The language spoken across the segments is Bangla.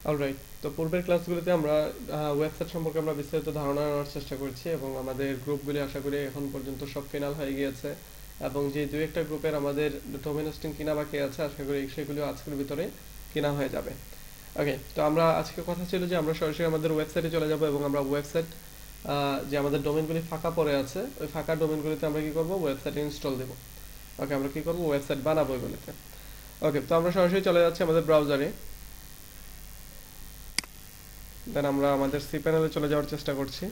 অলরাইট, তো পূর্বের ক্লাসগুলোতে আমরা ওয়েবসাইট সম্পর্কে আমরা বিস্তারিত ধারণা নেওয়ার চেষ্টা করছি এবং আমাদের গ্রুপগুলি আশা করি এখন পর্যন্ত সব ফিনাল হয়ে গিয়েছে। এবং যে দুই একটা গ্রুপের আমাদের ডোমেন হোস্টিং কিনা বাকি আছে, আশা করি সেগুলো আজকের ভিতরে কিনা হয়ে যাবে। ওকে, তো আমরা আজকে কথা ছিল যে আমরা সরাসরি আমাদের ওয়েবসাইটে চলে যাব এবং আমরা ওয়েবসাইট যে আমাদের ডোমেনগুলি ফাঁকা পড়ে আছে ওই ফাঁকা ডোমেনগুলিতে আমরা কি করব, ওয়েবসাইট ইনস্টল দেব। ওকে, আমরা কি করব, ওয়েবসাইট বানাবো এগুলিতে। ওকে, তো আমরা সরাসরি চলে যাচ্ছি আমাদের ব্রাউজারে। দেন আমরা আমাদের সি প্যানেলে চলে যাওয়ার চেষ্টা করছি।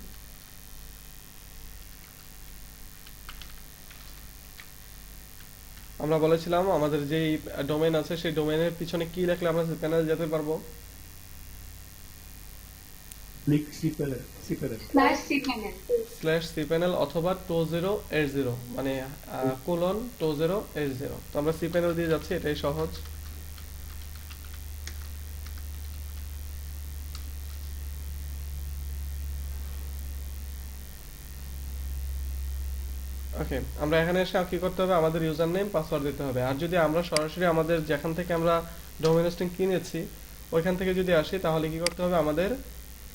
আমরা বলেছিলাম আমাদের যেই ডোমেন আছে সেই ডোমেনের পিছনে কি লিখলে আমরা সি প্যানেলে যেতে পারবো। Click cPanel cPanel slash cPanel slash C panel অথবা 2080 মানে কোলন 2080। তো আমরা সি প্যানেল দিয়ে যাচ্ছি, এটাই সহজ। ওকে, আমরা এখানে এসে কি করতে হবে, আমাদের ইউজার নেম পাসওয়ার্ড দিতে হবে। আর যদি আমরা সরাসরি আমাদের যেখান থেকে আমরা ডোমেন হোস্টিং কিনেছি ওইখান থেকে যদি আসি তাহলে কি করতে হবে, আমাদের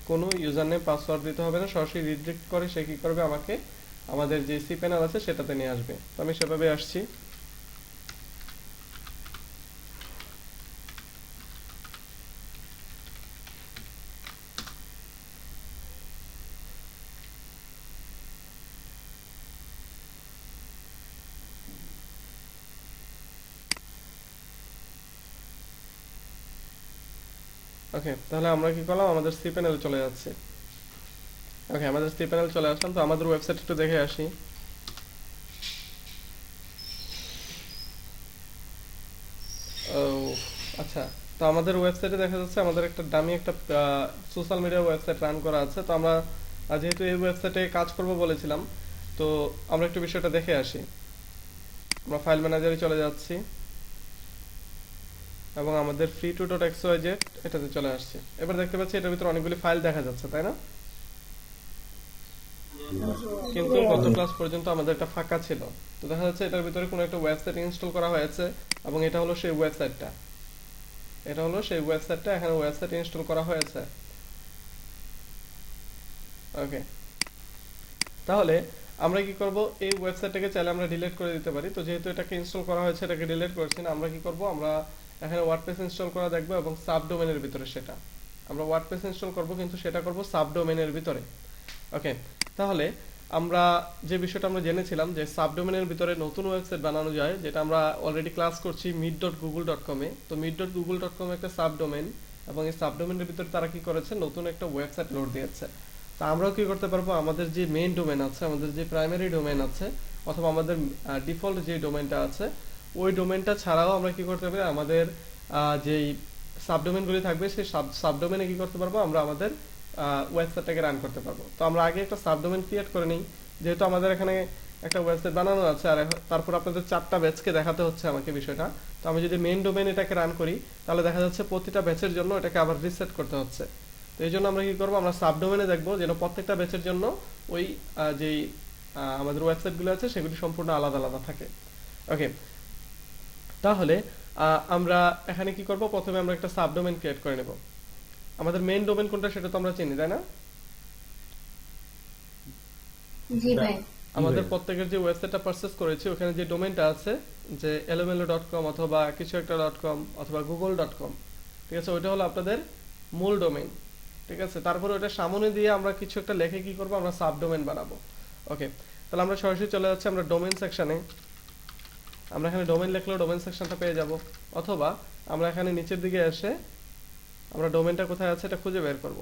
কোনো ইউজার নেম পাসওয়ার্ড দিতে হবে না, সরাসরি রিডাইরেক্ট করে সে কি করবে, আমাকে আমাদের যে সি প্যানেল আছে সেটাতে নিয়ে আসবে। তো আমি সেভাবে আসছি। ওকে, তাহলে আমরা কি করলাম, আমাদের সি প্যানেলে চলে যাচ্ছে। ওকে, আমাদের সি প্যানেল চলে আসলাম। তো আমাদের ওয়েবসাইট একটু দেখে আসি। ও আচ্ছা, তো আমাদের ওয়েবসাইটে দেখা যাচ্ছে আমাদের একটা দামি একটা সোশ্যাল মিডিয়া ওয়েবসাইট রান করা আছে। তো আমরা যেহেতু এই ওয়েবসাইটে কাজ করব বলেছিলাম, তো আমরা একটু বিষয়টা দেখে আসি। আমরা ফাইল ম্যানেজারে চলে যাচ্ছি এবং আমাদের ফ্রি টু ডট এক্সওয়াইজেড এটাতে চলে আসছি। এবার দেখতে পাচ্ছি এটার ভিতরে অনেকগুলি ফাইল দেখা যাচ্ছে, তাই না? কিন্তু গত ক্লাস পর্যন্ত আমাদের একটা ফাঁকা ছিল। তো দেখা যাচ্ছে এটার ভিতরে কোনো একটা ওয়েবসাইট ইনস্টল করা হয়েছে এবং এটা হলো সেই ওয়েবসাইটটা। এটা হলো সেই ওয়েবসাইটটা, এখানে ওয়েবসাইট ইনস্টল করা হয়েছে। ওকে, তাহলে আমরা কি করব, এই ওয়েবসাইটটাকে চাইলে আমরা ডিলিট করে দিতে পারি। তো যেহেতু এটাকে ইনস্টল করা হয়েছে, এটাকে ডিলিট করছি না, আমরা কি করব, আমরা এখানে ওয়ার্ডপ্রেস ইনস্টল করা দেখব এবং সাবডোমেনের ভিতরে সেটা আমরা ওয়ার্ডপ্রেস ইনস্টল করব, কিন্তু সেটা করব সাবডোমেনের ভিতরে। ওকে, তাহলে আমরা যে বিষয়টা আমরা জেনেছিলাম যে সাবডোমেনের ভিতরে নতুন ওয়েবসাইট বানানো যায়, যেটা আমরা অলরেডি ক্লাস করছি meet.google.com এ। তো meet.google.com একটা সাবডোমেন এবং এই সাবডোমেনের ভিতরে তারা কি করেছে, নতুন একটা ওয়েবসাইট লোড দিয়েছে। তা আমরাও কি করতে পারবো, আমাদের যে মেইন ডোমেন আছে, আমাদের যে প্রাইমারি ডোমেন আছে, অথবা আমাদের ডিফল্ট যে ডোমেনটা আছে ওই ডোমেনটা ছাড়াও আমরা কি করতে পারি, আমাদের যেই সাবডোমেনগুলি থাকবে সেই সাবডোমেনে কি করতে পারবো, আমরা আমাদের ওয়েবসাইটটাকে রান করতে পারবো। তো আমরা আগে একটা সাবডোমেন ক্রিয়েট করে নিই, যেহেতু আমাদের এখানে একটা ওয়েবসাইট বানানো আছে আর তারপর আপনাদের 4টা ব্যাচকে দেখাতে হচ্ছে আমাকে বিষয়টা। তো আমি যদি মেইন ডোমেন এটাকে রান করি তাহলে দেখা যাচ্ছে প্রতিটা ব্যাচের জন্য এটাকে আবার রিসেট করতে হচ্ছে। তো এই জন্য আমরা কি করবো, আমরা সাবডোমেনে দেখবো যেন প্রত্যেকটা ব্যাচের জন্য ওই যেই আমাদের ওয়েবসাইটগুলো আছে সেগুলি সম্পূর্ণ আলাদা আলাদা থাকে। ওকে, তাহলে আমরা এখানে কি করব, প্রথমে আমরা একটা সাবডোমেন ক্রিয়েট করে নেব। আমাদের মেইন ডোমেন কোনটা সেটা তো আমরা চিনি, তাই না? জি ভাই আমাদের প্রত্যেকের যে ওয়েবসাইটটা পারচেজ করেছি ওখানে যে ডোমেনটা আছে, যে elomello.com অথবা কিছু একটা .com অথবা google.com, ঠিক আছে, ওইটা হলো আপনাদের মূল ডোমেন। ঠিক আছে, তারপরে ওটা সামনে দিয়ে আমরা কিছু একটা লিখে কি করব, আমরা সাবডোমেন বানাবো। ওকে, তাহলে আমরা সরাসরি চলে যাচ্ছি আমরা ডোমেন সেকশনে। আমরা এখানে ডোমেন লিখলেও ডোমেন সেকশনটা পেয়ে যাব, অথবা আমরা এখানে নিচের দিকে এসে আমরা ডোমেনটা কোথায় আছে এটা খুঁজে বের করব।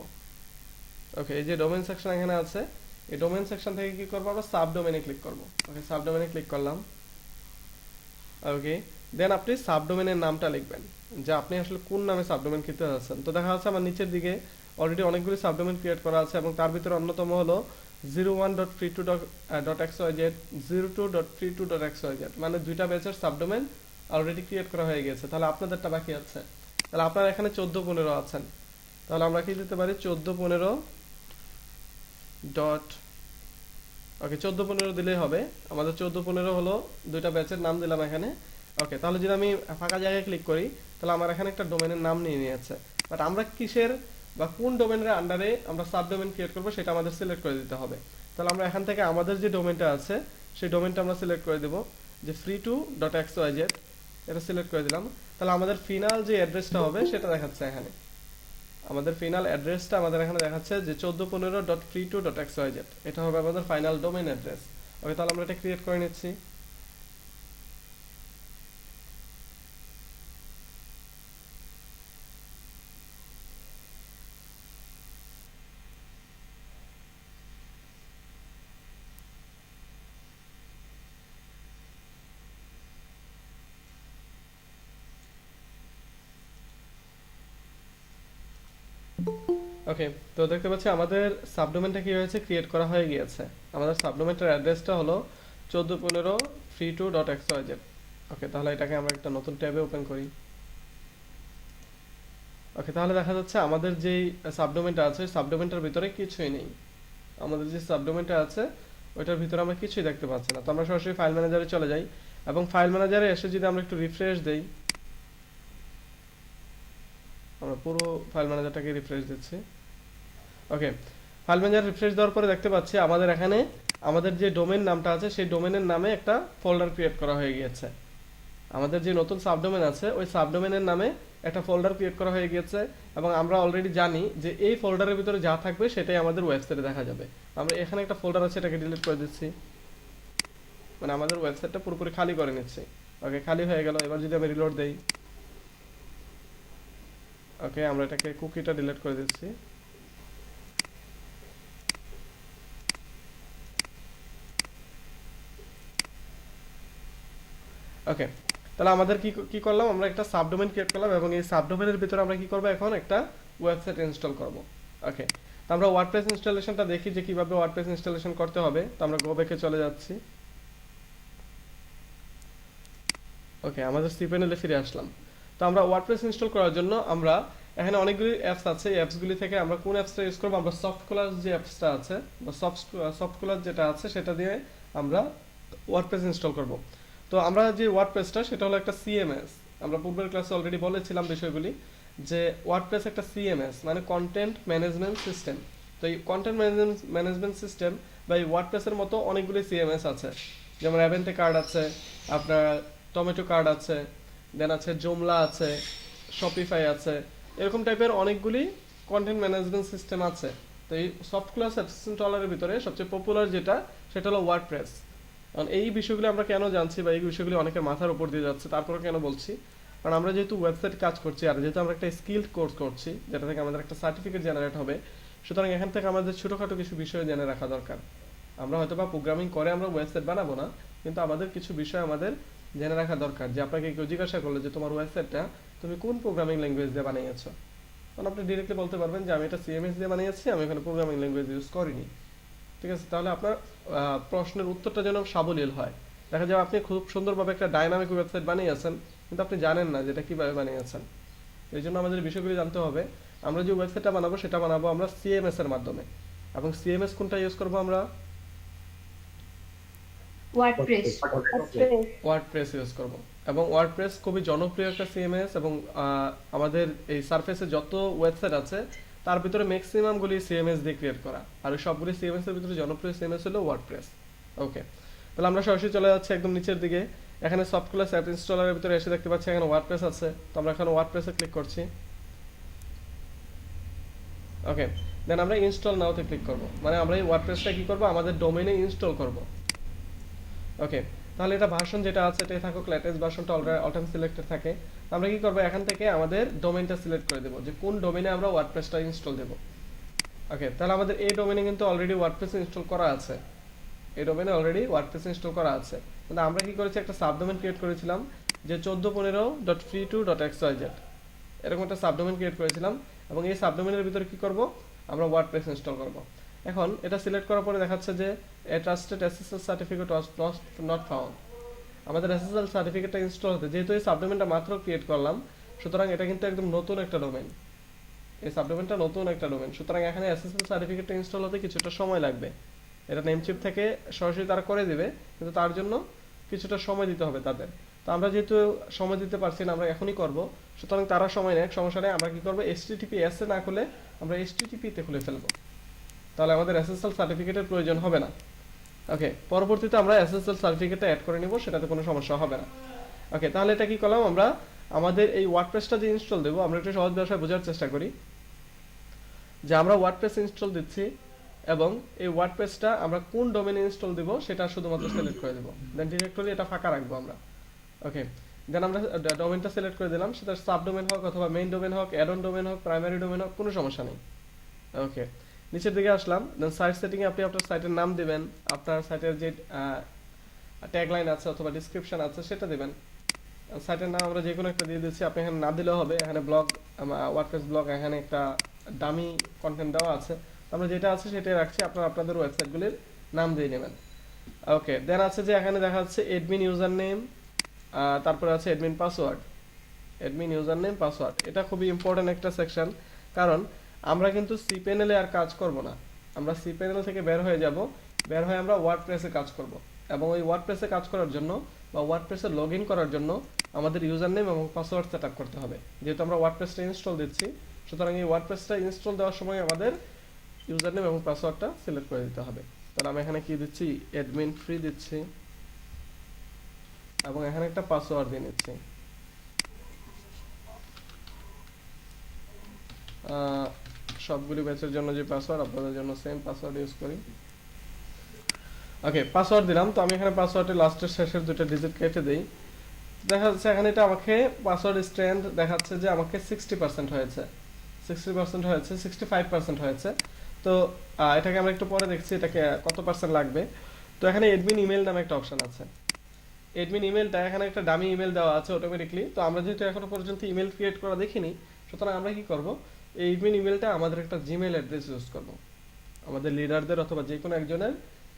ওকে, এই যে ডোমেন সেকশন এখানে আছে, এই ডোমেন সেকশন থেকে কি করব, আমরা সাবডোমেনে ক্লিক করব। ওকে, সাবডোমেনে ক্লিক করলাম। ওকে, দেন আপনি সাবডোমেনের নামটা লিখবেন যে আপনি আসলে কোন নামে সাবডোমেন কিনতে যাচ্ছেন। তো দেখা যাচ্ছে আমার নিচের দিকে অলরেডি অনেকগুলি সাবডোমেন ক্রিয়েট করা আছে এবং তার ভিতরে অন্যতম হলো 01.freetodo.xyz 02.freetodo.xyz, মানে দুইটা ব্যাচের সাবডোমেন অলরেডি ক্রিয়েট করা হয়ে গেছে। তাহলে আপনাদেরটা বাকি আছে। তাহলে আপনারা এখানে 14-15 আছেন, তাহলে আমরা কি দিতে পারি, 14-15 ডট, ওকে 14-15 দিলেই হবে। আমাদের 14-15 হলো দুইটা ব্যাচের নাম দিলাম এখানে। ওকে, তাহলে যদি আমি ফাঁকা জায়গায় ক্লিক করি তাহলে আমার এখানে একটা ডোমেনের নাম নিয়ে নিয়েছে। বাট আমরা কিসের বা কোন ডোমেনের আন্ডারে আমরা সাবডোমেন ক্রিয়েট করব সেটা আমাদের সিলেক্ট করে দিতে হবে। তাহলে আমরা এখান থেকে আমাদের যে ডোমেনটা আছে সেই ডোমেনটা আমরা সিলেক্ট করে দেব, যে free2.xyz, এটা সিলেক্ট করে দিলাম। তাহলে আমাদের ফাইনাল যে অ্যাড্রেসটা হবে সেটা দেখাচ্ছে এখানে, আমাদের ফাইনাল অ্যাড্রেসটা আমাদের এখানে দেখাচ্ছে যে 1415.free2.xyz, এটা হবে আমাদের ফাইনাল ডোমেন অ্যাড্রেস। ওকে, তাহলে আমরা এটা ক্রিয়েট করে নিচ্ছি। ওকে, তো দেখতে পাচ্ছি আমাদের সাবডোমেনটা কি হয়েছে, ক্রিয়েট করা হয়ে গিয়েছে। আমাদের সাবডোমেনটার অ্যাড্রেসটা হলো 1415.free2.xyz। ওকে, তাহলে এটাকে আমরা একটা নতুন ট্যাবে ওপেন করি। ওকে, তাহলে দেখা যাচ্ছে আমাদের যেই সাবডোমেনটা আছে সাবডোমেনটার ভিতরে কিছুই নেই। আমাদের যে সাবডোমেনটা আছে ওইটার ভিতরে আমরা কিছুই দেখতে পাচ্ছি না। তো আমরা সরাসরি ফাইল ম্যানেজারে চলে যাই এবং ফাইল ম্যানেজারে এসে যদি আমরা একটু রিফ্রেশ দেই, আমরা পুরো ফাইল ম্যানেজারটাকে রিফ্রেশ দিচ্ছি। ওকে, ফাইল ম্যানেজার রিফ্রেশ দেওয়ার পরে দেখতে পাচ্ছি আমাদের এখানে আমাদের যে ডোমেন নামটা আছে সেই ডোমেনের নামে একটা ফোল্ডার ক্রিয়েট করা হয়ে গিয়েছে। আমাদের যে নতুন সাবডোমেন আছে ওই সাবডোমেনের নামে একটা ফোল্ডার ক্রিয়েট করা হয়ে গিয়েছে এবং আমরা অলরেডি জানি যে এই ফোল্ডারের ভিতরে যা থাকবে সেটাই আমাদের ওয়েবসাইটে দেখা যাবে। আমরা এখানে একটা ফোল্ডার আছে, এটাকে ডিলিট করে দিচ্ছি, মানে আমাদের ওয়েবসাইটটা পুরোপুরি খালি করে নিচ্ছি। ওকে, খালি হয়ে গেল। এবার যদি আমি রিলোড দেই, ওকে, আমরা এটাকে কুকিটা ডিলিট করে দিচ্ছি। ওকে, তাহলে আমাদের কি কি করলাম, আমরা একটা সাবডোমেন ক্রিয়েট করলাম এবং এই সাবডোমেনের ভিতরে আমরা কি করব, এখন একটা ওয়েবসাইট ইনস্টল করব। ওকে, তো আমরা ওয়ার্ডপ্রেস ইনস্টলেশনটা দেখি যে কিভাবে ওয়ার্ডপ্রেস ইনস্টলেশন করতে হবে। তো আমরা গো ব্যাকে চলে যাচ্ছি। ওকে, আমাদের সি প্যানেলে ফিরে আসলাম। তো আমরা ওয়ার্ডপ্রেস ইনস্টল করার জন্য আমরা এখানে অনেকগুলি অ্যাপস আছে, এই অ্যাপসগুলি থেকে আমরা কোন অ্যাপসটা ইউজ করব, আমরা সফট কোলার যে অ্যাপসটা আছে বা সফট কোলার যেটা আছে সেটা দিয়ে আমরা ওয়ার্ডপ্রেস ইনস্টল করব। তো আমরা যে ওয়ার্ডপ্রেসটা সেটা হলো একটা সিএমএস। আমরা পূর্বের ক্লাসে অলরেডি বলেছিলাম বিষয়গুলি, যে ওয়ার্ডপ্রেস একটা সিএমএস মানে কন্টেন্ট ম্যানেজমেন্ট সিস্টেম। তো এই কন্টেন্ট ম্যানেজমেন্ট সিস্টেম বা এই ওয়ার্ডপ্রেসের মতো অনেকগুলি সিএমএস আছে, যেমন অ্যাভেন্টে কার্ড আছে, আপনার টমেটো কার্ড আছে, দেন আছে জোমলা আছে, শপিফাই আছে, এরকম টাইপের অনেকগুলি কন্টেন্ট ম্যানেজমেন্ট সিস্টেম আছে। তো এই সফট ক্লাস ইনস্টলারের ভিতরে সবচেয়ে পপুলার যেটা সেটা হলো ওয়ার্ডপ্রেস। কারণ এই বিষয়গুলো আমরা কেন জানছি বা এই বিষয়গুলি অনেকের মাথার উপর দিয়ে যাচ্ছে, তারপরে কেন বলছি, কারণ আমরা যেহেতু ওয়েবসাইট কাজ করছি আর যেহেতু আমরা একটা স্কিল কোর্স করছি যেটা থেকে আমাদের একটা সার্টিফিকেট জেনারেট হবে, সুতরাং এখান থেকে আমাদের ছোটোখাটো কিছু বিষয় জেনে রাখা দরকার। আমরা হয়তো বা প্রোগ্রামিং করে আমরা ওয়েবসাইট বানাবো না, কিন্তু আমাদের কিছু বিষয় আমাদের জেনে রাখা দরকার। যে আপনাকে কেউ জিজ্ঞাসা করলে যে তোমার ওয়েবসাইটটা তুমি কোন প্রোগ্রামিং ল্যাঙ্গুয়েজ দিয়ে বানিয়েছো, তখন আপনি ডিরেক্টলি বলতে পারবেন যে আমি এটা সিএমএস দিয়ে বানিয়েছি, আমি এখানে প্রোগ্রামিং ল্যাঙ্গুয়েজ ইউজ করিনি। ঠিক আছে, তাহলে আপনার প্রশ্নের উত্তরটা যেন সাবলীল হয়। দেখা যাবে আপনি খুব সুন্দরভাবে একটা ডাইনামিক ওয়েবসাইট বানিয়েছেন কিন্তু আপনি জানেন না যেটা কিভাবে বানিয়েছেন। এই জন্য আমাদের বিষয়গুলি জানতে হবে। আমরা যে ওয়েবসাইটটা বানাবো সেটা বানাবো আমরা সিএমএস এর মাধ্যমে, এবং সিএমএস কোনটা ইউজ করবো আমরা, ওয়ার্ডপ্রেস। ওয়ার্ডপ্রেস ইউজ করব। এবং ওয়ার্ডপ্রেস খুবই জনপ্রিয় একটা সিএমএস এবং আমাদের এই সারফেসে যত ওয়েবসাইট আছে তার ভিতরে ম্যাক্সিমাম গুলি সিএমএস দিয়ে ক্রিয়েট করা, আর ওই সবগুলি সিএমএস এর ভিতরে জনপ্রিয় সিএমএস হলো ওয়ার্ডপ্রেস। ওকে, তাহলে আমরা সরাসরি চলে যাচ্ছি একদম নিচের দিকে। এখানে সফট ক্লাস অ্যাপ ইনস্টলারের ভিতরে এসে দেখতে পাচ্ছি এখানে ওয়ার্ডপ্রেস আছে। তো আমরা এখানে ওয়ার্ডপ্রেসে ক্লিক করছি। ওকে, দেন আমরা ইনস্টল নাওতে ক্লিক করব, মানে আমরা এই ওয়ার্ডপ্রেসটা কি করব, আমাদের ডোমেইনে ইনস্টল করব। ওকে, তাহলে এটা ভার্সন যেটা আছে এটাই থাকুক, লেটেস্ট ভার্সনটা অল টাইম সিলেক্টেড থাকে। আমরা কি করব, এখান থেকে আমাদের ডোমেইনটা সিলেক্ট করে দেব যে কোন ডোমেইনে আমরা ওয়ার্ডপ্রেসটা ইনস্টল দেব। ওকে, তাহলে আমাদের এই ডোমেইনে কিন্তু অলরেডি ওয়ার্ডপ্রেস ইনস্টল করা আছে, এই ডোমেইনে অলরেডি ওয়ার্ডপ্রেস ইনস্টল করা আছে। কিন্তু আমরা কি করেছি, একটা সাবডোমেইন ক্রিয়েট করেছিলাম যে 1415.free2.xyz, এরকম একটা সাবডোমেইন ক্রিয়েট করেছিলাম এবং এই সাবডোমেইনের ভিতরে কি করব, আমরা ওয়ার্ডপ্রেস ইনস্টল করব। এখন এটা সিলেক্ট করার পরে দেখাচ্ছে যে a trusted SSL certificate was not found. আমাদের এসএসএল সার্টিফিকেটটা ইনস্টল হতে, যেহেতু এই সাবডোমেইনটা মাত্র ক্রিয়েট করলাম, সুতরাং এটা কিন্তু একদম নতুন একটা ডোমেইন, এই সাবডোমেইনটা নতুন একটা ডোমেইন, সুতরাং এখানে এসএসএল সার্টিফিকেটটা ইনস্টল হতে কিছুটা সময় লাগবে। এটা নেমচিপ থেকে সরাসরি তারা করে দিবে, কিন্তু তার জন্য কিছুটা সময় দিতে হবে তাদের। তো আমরা যেহেতু সময় দিতে পারছি না, আমরা এখনই করব, সুতরাং তারা সময় নেই, সমস্যা নেই। আমরা কি করব, HTTPS এ না খুলে আমরা HTTP তে খুলে ফেলবো, তাহলে আমাদের SSL সার্টিফিকেটের প্রয়োজন হবে না। ওকে, পরবর্তীতে আমরা SSL সার্টিফিকেটটা অ্যাড করে নিব, সেটাতে কোনো সমস্যা হবে না। ওকে, তাহলে এটা কি করলাম, আমরা আমাদের এই ওয়ার্ডপ্রেসটা যে ইনস্টল দেবো, আমরা একটু সহজ ভাষায় বোঝার চেষ্টা করি যে আমরা ওয়ার্ডপ্রেস ইনস্টল দিচ্ছি এবং এই ওয়ার্ডপ্রেসটা আমরা কোন ডোমেনে ইনস্টল দিব সেটা শুধুমাত্র সিলেক্ট করে দেব, দেন ডিরেক্টরি এটা ফাঁকা রাখবো আমরা। ওকে, দেন আমরা ডোমেনটা সিলেক্ট করে দিলাম, সেটা সাব ডোমেন হোক অথবা মেইন ডোমেন হোক, অ্যাড অন ডোমেন হোক, প্রাইমারি ডোমেন হোক, কোনো সমস্যা নেই। ওকে, নিচের দিকে আসলাম, দেন সাইট সেটিংয়ে আপনি আপনার সাইটের নাম দিবেন, আপনার সাইটের যে ট্যাগলাইন আছে অথবা ডিসক্রিপশন আছে সেটা দিবেন। সাইটের নাম আমরা যে কোনো একটা দিয়ে দিচ্ছি, আপনি এখানে না দিলেও হবে, এখানে ব্লগ, ওয়ার্ডপ্রেস ব্লগ, এখানে একটা ডামি কন্টেন্ট দেওয়া আছে, আমরা যেটা আছে সেটাই রাখছি, আপনারা আপনাদের ওয়েবসাইটগুলির নাম দিয়ে নেবেন। ওকে, দেন আছে যে এখানে দেখা যাচ্ছে অ্যাডমিন ইউজার নেম, তারপরে আছে admin password. Admin user name password, এটা খুবই ইম্পর্টেন্ট একটা সেকশন, কারণ আমরা কিন্তু সিপ্যানেলে আর কাজ করব না, আমরা সিপ্যানেল থেকে বের হয়ে যাব, বের হয়ে আমরা ওয়ার্ডপ্রেসে কাজ করব, এবং ওই ওয়ার্ডপ্রেসে কাজ করার জন্য বা ওয়ার্ডপ্রেসে লগ ইন করার জন্য আমাদের ইউজার নেম এবং পাসওয়ার্ড সেট আপ করতে হবে। যেহেতু আমরা ওয়ার্ডপ্রেসটা ইনস্টল দিচ্ছি, সুতরাং এই ওয়ার্ডপ্রেসটা ইনস্টল দেওয়ার সময় আমাদের ইউজার নেম এবং পাসওয়ার্ডটা সিলেক্ট করে দিতে হবে। তাহলে আমি এখানে কি দিচ্ছি, অ্যাডমিন ফ্রি দিচ্ছি এবং এখানে একটা পাসওয়ার্ড দিয়ে নিচ্ছি। সবগুলি ব্যাচের জন্য যে পাসওয়ার্ড, আপনাদের জন্য সেম পাসওয়ার্ড ইউজ করি। ওকে, পাসওয়ার্ড দিলাম, তো আমি এখানে পাসওয়ার্ডের লাস্টের শেষের দুটো ডিজিট কেটে দেই। দেখা যাচ্ছে এখানে এটা আমাকে পাসওয়ার্ড স্ট্রেংথ দেখাচ্ছে যে আমাকে 60% হয়েছে, 60% হয়েছে, 65% হয়েছে। তো এটাকে আমরা একটু পরে দেখছি এটাকে কত পার্সেন্ট লাগবে। তো এখানে অ্যাডমিন ইমেল নামে একটা অপশন আছে, অ্যাডমিন ইমেলটা এখানে একটা ডামি ইমেল দেওয়া আছে অটোমেটিকলি। তো আমরা যেহেতু এখনো পর্যন্ত ইমেল ক্রিয়েট করা দেখিনি, সুতরাং আমরা কি করব, এই অ্যাডমিন ইমেলটা আমাদের একটা জিমেইল অ্যাড্রেস ইউজ করব, আমাদের লিডারদের অথবা যে কোনো একজনের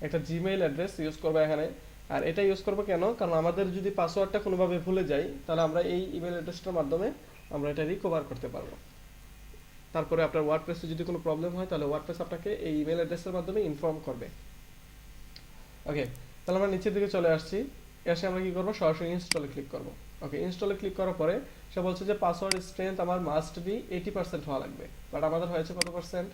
একটা জিমেইল অ্যাড্রেস ইউজ করবো এখানে। আর এটা ইউজ করবো কেন, কারণ আমাদের যদি পাসওয়ার্ডটা কোনোভাবে ভুলে যাই, তাহলে আমরা এই ইমেল অ্যাড্রেসটার মাধ্যমে আমরা এটা রিকভার করতে পারবো। তারপরে আপনার ওয়ার্ডপ্রেসে যদি কোনো প্রবলেম হয়, তাহলে ওয়ার্ডপ্রেস আপনাকে এই ইমেল অ্যাড্রেসের মাধ্যমে ইনফর্ম করবে। ওকে, তাহলে আমরা নিচের দিকে চলে আসছি, এসে আমরা কি করবো, সরাসরি ইনস্টলে ক্লিক করবো। ওকে, ইনস্টলে ক্লিক করার পরে সে বলছে যে পাসওয়ার্ড স্ট্রেংথ আমার মাস্ট বি 80% হওয়া লাগবে, বাট আমাদের হয়েছে কত পার্সেন্ট,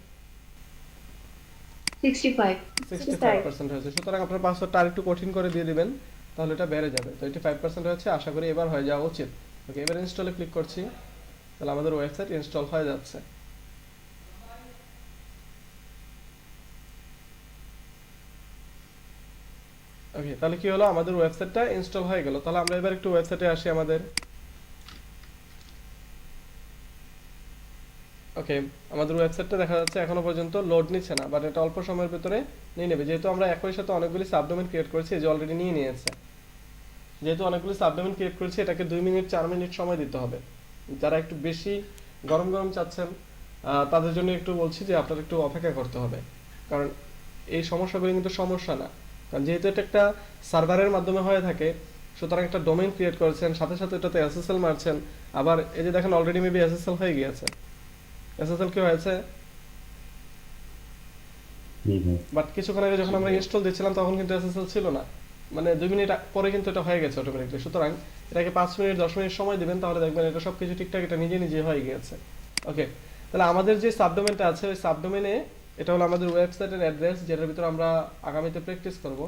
65 65% হয়েছে। সুতরাং আপনার পাসওয়ার্ডটা আরেকটু কঠিন করে দিয়ে দিবেন, তাহলে এটা বেড়ে যাবে। তো 85% হয়েছে, আশা করি এবার হয়ে যাওয়া উচিত। ওকে, এবার ইনস্টলে ক্লিক করছি, তাহলে আমাদের ওয়েবসাইট ইনস্টল হয়ে যাচ্ছে। ওকে, তাহলে কি হলো, আমাদের ওয়েবসাইটটা ইনস্টল হয়ে গেল। তাহলে আমরা এবার একটু ওয়েবসাইটে আসি আমাদের। ওকে, আমাদের ওয়েবসাইটটা দেখা যাচ্ছে এখনো পর্যন্ত লোড নিচ্ছে না, বাট এটা অল্প সময়ের ভিতরে নিয়ে নেবে, যেহেতু আমরা একই সাথে অনেকগুলি সাবডোমেন ক্রিয়েট করেছি, এই যে অলরেডি নিয়ে নিয়েছে। যেহেতু অনেকগুলি সাবডোমেন ক্রিয়েট করেছি, এটাকে 2 মিনিট 4 মিনিট সময় দিতে হবে। যারা একটু বেশি গরম গরম চাচ্ছেন, তাদের জন্য একটু বলছি যে আপনারা একটু অপেক্ষা করতে হবে, কারণ এই সমস্যাগুলি কিন্তু সমস্যা না, কারণ যেহেতু এটা একটা সার্ভারের মাধ্যমে হয়ে থাকে, সুতরাং একটা ডোমেইন ক্রিয়েট করেছেন, সাথে সাথে এটাতে এসএসএল মারছেন, আবার এই যে দেখেন অলরেডি মেবি এসএসএল হয়ে গিয়েছে। এসএসএল কি হয়েছে, বাট কিছুক্ষণ আগে যখন আমরা ইনস্টল দিচ্ছিলাম তখন কিন্তু এসএসএল ছিল না, মানে 2 মিনিট পরে কিন্তু এটা হয়ে গেছে অটোমেটিকলি। সুতরাং এটাকে 5 মিনিট 10 মিনিট সময় দিবেন, তাহলে দেখবেন এটা সবকিছু ঠিকঠাক এটা নিজে নিজে হয়ে গিয়েছে। ওকে, তাহলে আমাদের যে সাবডোমেনটা আছে, ওই সাবডোমেনে এটা হলো আমাদের ওয়েবসাইটের অ্যাড্রেস, যেটার ভিতরে আমরা আগামীতে প্র্যাকটিস করব।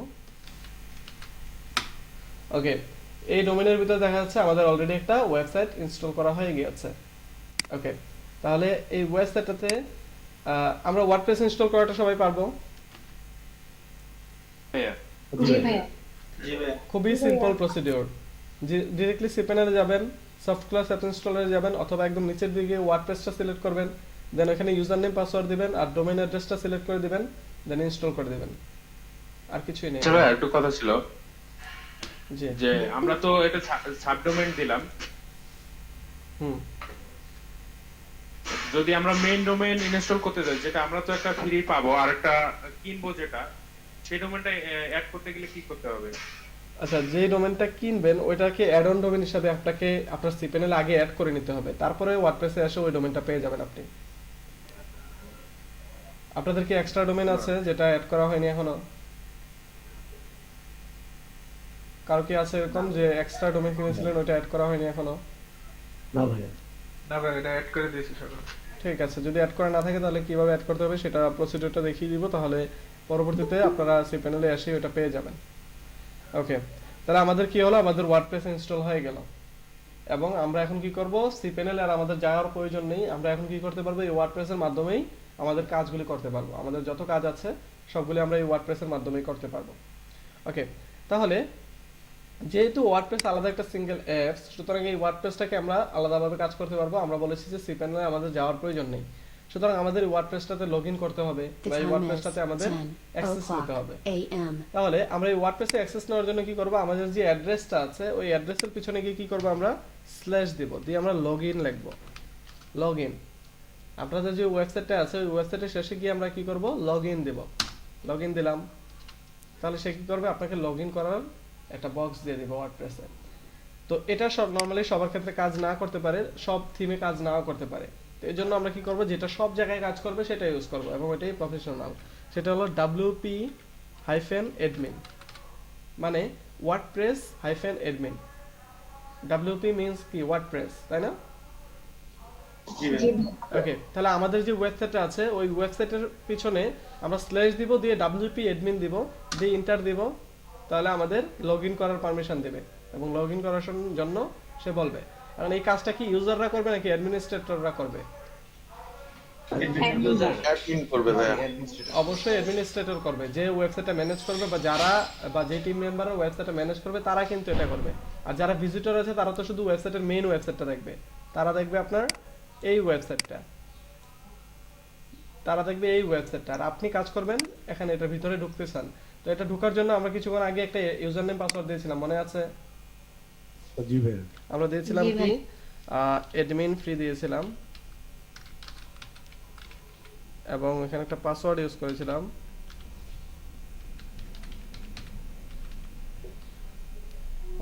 ওকে, এই ডোমেনের ভিতরে দেখা যাচ্ছে আমাদের অলরেডি একটা ওয়েবসাইট ইনস্টল করা হয়ে গিয়েছে। ওকে, তাহলে এই ওয়েবসাইটটাতে আমরা ওয়ার্ডপ্রেস ইনস্টল করাটা সবাই পারবো। জি ভাইয়া খুবই সিম্পল প্রসিডিওর, ডিরেক্টলি সিপ্যানেলে যাবেন, সফট ক্লাস অ্যাপ ইনস্টলারে যাবেন, অথবা একদম নিচের দিকে ওয়ার্ডপ্রেসটা সিলেক্ট করবেন, দেন ওখানে ইউজার নেম পাসওয়ার্ড দিবেন আর ডোমেইন অ্যাড্রেসটা সিলেক্ট করে দিবেন, দেন ইনস্টল করে দিবেন, আর কিছুই নেই। আচ্ছা ভাই, একটু কথা ছিল জি, যে আমরা তো এটা সাবডোমেইন দিলাম, হুম, যদি আমরা মেইন ডোমেইন ইনস্টল করতে যাই, যেটা আমরা তো একটা ফ্রি পাবো আর একটা কিনবো, যেটা সেই ডোমেইনটা অ্যাড করতে গেলে কি করতে হবে? আচ্ছা, যে ডোমেইনটা কিনবেন ওইটাকে অ্যাড অন ডোমেইন হিসেবে আপনাকে আপনার সিপ্যানেলে আগে অ্যাড করে নিতে হবে, তারপরে ওয়ার্ডপ্রেসে এসে ওই ডোমেইনটা পেয়ে যাবেন আপনি। আপনাদের কি এক্সট্রা ডোমেইন আছে যেটা অ্যাড করা হয়নি এখনো? কারো কি আছে এরকম যে এক্সট্রা ডোমেইন কিনেছিলেন ওটা অ্যাড করা হয়নি এখনো? না ভাইয়া। না ভাই এটা অ্যাড করে দিয়েছি সকালে। ঠিক আছে, যদি অ্যাড করা না থাকে তাহলে কিভাবে অ্যাড করতে হবে সেটা প্রসিডিউরটা দেখিয়ে দিব, তাহলে পরবর্তীতে আপনারা cPanel এ এসে ওটা পেয়ে যাবেন। ওকে, তাহলে আমাদের কি হলো, আমাদের ওয়ার্ডপ্রেস ইনস্টল হয়ে গেল এবং আমরা এখন কি করব, cPanel আর আমাদের যাওয়ার প্রয়োজন নেই। আমরা এখন কি করতে পারবো, এই ওয়ার্ডপ্রেসের মাধ্যমেই আমাদের কাজগুলি করতে পারবো। আমাদের যত কাজ আছে সবগুলি আমরা এই ওয়ার্ডপ্রেসের মাধ্যমেই করতে পারবো। ওকে, তাহলে যেহেতু ওয়ার্ডপ্রেস আলাদা একটা সিঙ্গেল অ্যাপস, সুতরাং এই ওয়ার্ডপ্রেসটাকে আমরা আলাদাভাবে কাজ করতে পারবো। আমরা বলেছি যে cPanel এ আমাদের যাওয়ার প্রয়োজন নেই, সুতরাং আমাদের এই ওয়ার্ডপ্রেসটাতে লগইন করতে হবে The বা এই time is ওয়ার্ডপ্রেসটাতে আমাদের 10 অ্যাক্সেস নিতে হবে। o'clock a.m. তাহলে আমরা এই ওয়ার্ডপ্রেসে অ্যাক্সেস নেওয়ার জন্য কি করব, আমাদের যে অ্যাড্রেসটা আছে ওই অ্যাড্রেসের পিছনে গিয়ে কি করব, আমরা স্ল্যাশ দিব, দিয়ে আমরা লগইন লিখব, লগইন। আপনাদের যে ওয়েবসাইটটা আছে ওই ওয়েবসাইটের শেষে গিয়ে আমরা কি করব, লগইন দেব। লগইন দিলাম, তাহলে সে কি করবে, আপনাকে লগইন করার একটা বক্স দিয়ে দিবে ওয়ার্ডপ্রেসে। তো এটা সব নরমালি সবার ক্ষেত্রে কাজ না করতে পারে, সব থিমে কাজ নাও করতে পারে। তো এই জন্য আমরা কি করব, যেটা সব জায়গায় কাজ করবে সেটা ইউজ করব এবং এটাই প্রফেশনাল। সেটা হলো WP-admin, মানে WordPress-admin। WP মিন্স কি, ওয়ার্ডপ্রেস, তাই না? জি ভাই। জি ভাই। ওকে, তাহলে আমাদের যে ওয়েবসাইটটা আছে ওই ওয়েবসাইটের পিছনে আমরা স্ল্যাশ দিব, দিয়ে WP-admin দিব, দিয়ে ইন্টার দিব, তাহলে আমাদের লগইন করার পারমিশন দেবে এবং লগইন করার জন্য সে বলবে। এখন এই কাজটা কি ইউজাররা করবে নাকি অ্যাডমিনিস্ট্রেটররা করবে? অ্যাডমিন করবে ভাইয়া। অবশ্যই অ্যাডমিনিস্ট্রেটর করবে, যে ওয়েবসাইটটা ম্যানেজ করবে বা যারা বা যে টিম মেম্বাররা ওয়েবসাইটটা ম্যানেজ করবে তারা কিন্তু এটা করবে। আর যারা ভিজিটর আছে তারা তো শুধু ওয়েবসাইটের মেইন ওয়েবসাইটটা দেখবে, তারা দেখবে আপনার এই ওয়েবসাইটটা, তারা দেখবে এই ওয়েবসাইটটা, আর আপনি কাজ করবেন এখানে এটার ভিতরে ঢুকতে চান। তো এটা ঢোকার জন্য আমরা কিছুক্ষণ আগে একটা ইউজার নেম পাসওয়ার্ড দিয়েছিলাম, মনে আছে? জি ভাইয়া। আমরা দিয়েছিলাম জি কি, ভাই। অ্যাডমিন ফ্রি দিয়েছিলাম এবং এখানে একটা পাসওয়ার্ড ইউজ করেছিলাম।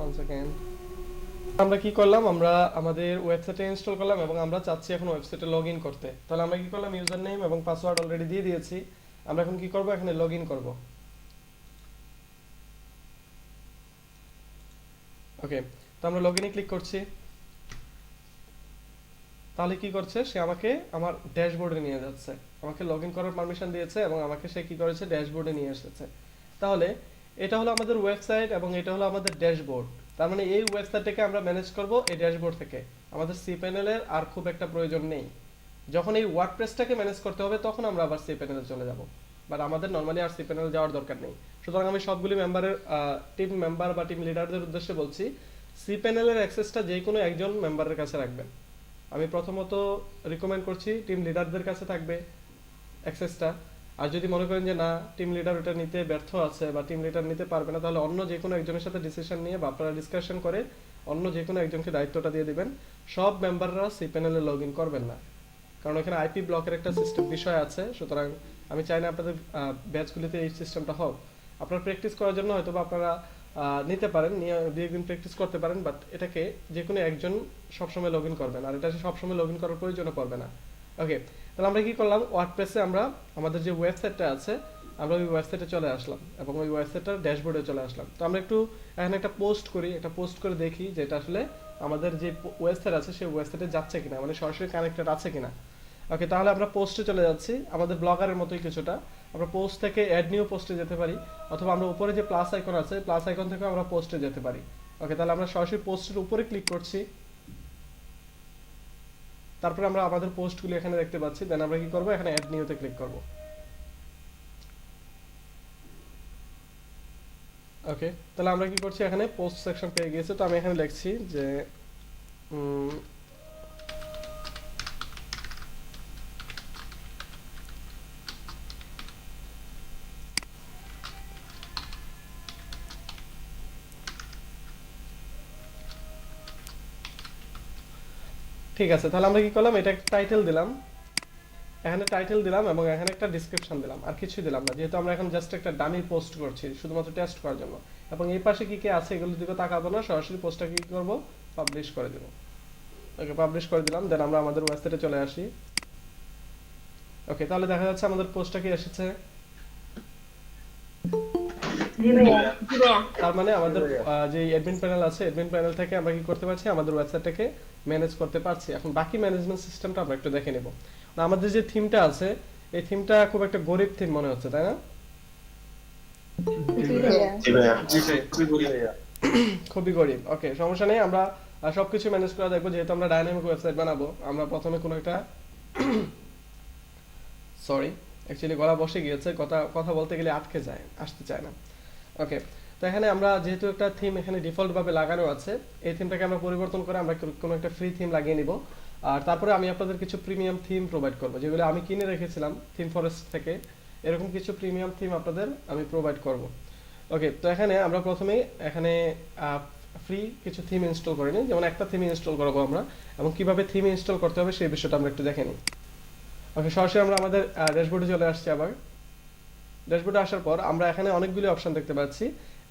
One second. আমরা কি করলাম, আমরা আমাদের ওয়েবসাইটে ইনস্টল করলাম এবং আমরা চাচ্ছি এখন ওয়েবসাইটে লগইন করতে। তাহলে আমরা কি করলাম, ইউজার নেম এবং পাসওয়ার্ড অলরেডি দিয়ে দিয়েছি। আমরা এখন কি করব, এখানে লগইন করব। ওকে, তো আমরা লগইনে ক্লিক করছি। তাহলে কি করছে, সে আমাকে আমার ড্যাশবোর্ডে নিয়ে যাচ্ছে, আমাকে লগইন করার পারমিশন দিয়েছে এবং আমাকে সে কি করেছে, ড্যাশবোর্ডে নিয়ে এসেছে। তাহলে এটা হলো আমাদের ওয়েবসাইট এবং এটা হলো আমাদের ড্যাশবোর্ড। তার মানে এই ওয়েবসাইটটাকে আমরা ম্যানেজ করব এই ড্যাশবোর্ড থেকে। আমাদের cPanel এর আর খুব একটা প্রয়োজন নেই। যখন এই ওয়ার্ডপ্রেসটাকে ম্যানেজ করতে হবে তখন আমরা আবার cPanel এ চলে যাব, বাট আমাদের নরমালি আর cPanel যাওয়ার দরকার নেই। সুতরাং আমি সবগুলি মেম্বারের টিম মেম্বার বা টিম লিডারদের উদ্দেশ্যে বলছি, cPanel এর অ্যাক্সেসটা যে কোনো একজন মেম্বারের কাছে রাখবেন। আমি প্রথমত রিকমেন্ড করছি টিম লিডারদের কাছে থাকবে অ্যাক্সেসটা। আর যদি মনে করেন যে না, টিম লিডার ওটা নিতে ব্যর্থ আছে বা টিম লিডার নিতে পারবে না, তাহলে অন্য যে কোনো একজনের সাথে ডিসিশন নিয়ে বা আপনারা ডিসকাশন করে অন্য যে কোনো একজনকে দায়িত্বটা দিয়ে দিবেন। সব মেম্বাররা cPanel এ লগইন করবেন না, কারণ এখানে আইপি ব্লকের একটা সিস্টেম বিষয় আছে। সুতরাং আমি চাই না আপনাদের ব্যাচগুলিতে এই সিস্টেমটা হোক। আপনারা প্র্যাকটিস করার জন্য হয়তো বা আপনারা নিতে পারেন, নিয়ে দুই একদিন প্র্যাকটিস করতে পারেন, বাট এটাকে যে কোনো একজন সবসময় লগইন করবেন, আর এটা সবসময় লগইন করার প্রয়োজনও পড়বে না। ওকে, তাহলে আমরা কি করলাম, ওয়ার্ডপ্রেসে আমরা আমাদের যে ওয়েবসাইটটা আছে আমরা ওই ওয়েবসাইটে চলে আসলাম এবং ওই ওয়েবসাইটটার ড্যাশবোর্ডে চলে আসলাম। তো আমরা একটু এখানে একটা পোস্ট করি, একটা পোস্ট করে দেখি যে এটা আসলে আমাদের যে ওয়েবসাইট আছে সেই ওয়েবসাইটে যাচ্ছে কিনা, মানে সরাসরি কানেক্টেড আছে কিনা। ওকে, তাহলে আমরা পোস্টে চলে যাচ্ছি, আমাদের ব্লগারের মতোই কিছুটা। আমরা পোস্ট থেকে অ্যাড নিউ পোস্টে যেতে পারি, অথবা আমরা উপরে যে প্লাস আইকন আছে প্লাস আইকন থেকে আমরা পোস্টে যেতে পারি। ওকে, তাহলে আমরা সরাসরি পোস্টের উপরে ক্লিক করছি, তারপরে আমরা আমাদের পোস্টগুলো এখানে দেখতে পাচ্ছি। দেন আমরা কি করব, এখানে অ্যাড নিউতে ক্লিক করব। ওকে, তাহলে আমরা কি করছি, এখানে পোস্ট সেকশন পেয়ে গিয়েছে। তো আমি এখানে লিখছি যে ঠিক আছে, তাহলে আমরা কি করলাম, এটা একটা টাইটেল দিলাম, এখানে টাইটেল দিলাম এবং এখানে একটা ডেসক্রিপশন দিলাম, আর কিছুই দিলাম না, যেহেতু আমরা এখন জাস্ট একটা ডামি পোস্ট করছি শুধুমাত্র টেস্ট করার জন্য। এবং এই পাশে কি কি আছে এগুলোর দিকে তাকাবো না, সরাসরি পোস্টটা কি করব, পাবলিশ করে দেব। ওকে, পাবলিশ করে দিলাম। দেন আমরা আমাদের ওয়েবসাইটে চলে আসি। ওকে, তাহলে দেখা যাচ্ছে আমাদের পোস্টটা কি এসেছে। তার মানে আমাদের যে অ্যাডমিন প্যানেল আছে অ্যাডমিন প্যানেল থেকে আমরা কি করতে পারছি আমাদের ওয়েবসাইটটাকে ম্যানেজ করতে পারছি। এখন বাকি ম্যানেজমেন্ট সিস্টেমটা আমরা একটু দেখে নেব। আমাদের যে থিমটা আছে এই থিমটা খুব একটা গরিব থিম মনে হচ্ছে, তাই না? খুবই গরিব। ওকে, সমস্যা নেই, আমরা সবকিছু ম্যানেজ করে দেখবো। যেহেতু আমরা ডাইনামিক ওয়েবসাইট বানাবো, আমরা প্রথমে কোনো একটা সরি অ্যাকচুয়ালি গলা বসে গিয়েছে, কথা কথা বলতে গেলে আটকে যায়, আসতে চায় না। ওকে, তো এখানে আমরা যেহেতু একটা থিম এখানে ডিফল্ট ভাবে লাগানো আছে, এই থিমটাকে আমরা পরিবর্তন করে আমরা কোনো একটা ফ্রি থিম লাগিয়ে নিব। আর তারপরে আমি আপনাদের কিছু প্রিমিয়াম থিম প্রোভাইড করব, যেগুলো আমি কিনে রেখেছিলাম থিম ফরেস্ট থেকে। এরকম কিছু প্রিমিয়াম থিম আপনাদের আমি প্রোভাইড করব। ওকে, তো এখানে আমরা প্রথমেই এখানে ফ্রি কিছু থিম ইনস্টল করে নিই। যেমন একটা থিম ইনস্টল করবো আমরা, এবং কিভাবে থিম ইনস্টল করতে হবে সেই বিষয়টা আমরা একটু দেখে নিই। ওকে, সরাসরি আমরা আমাদের ড্যাশবোর্ডে চলে আসছি। আবার ড্যাশবোর্ডে আসার পর আমরা এখানে অনেকগুলি অপশন দেখতে পাচ্ছি।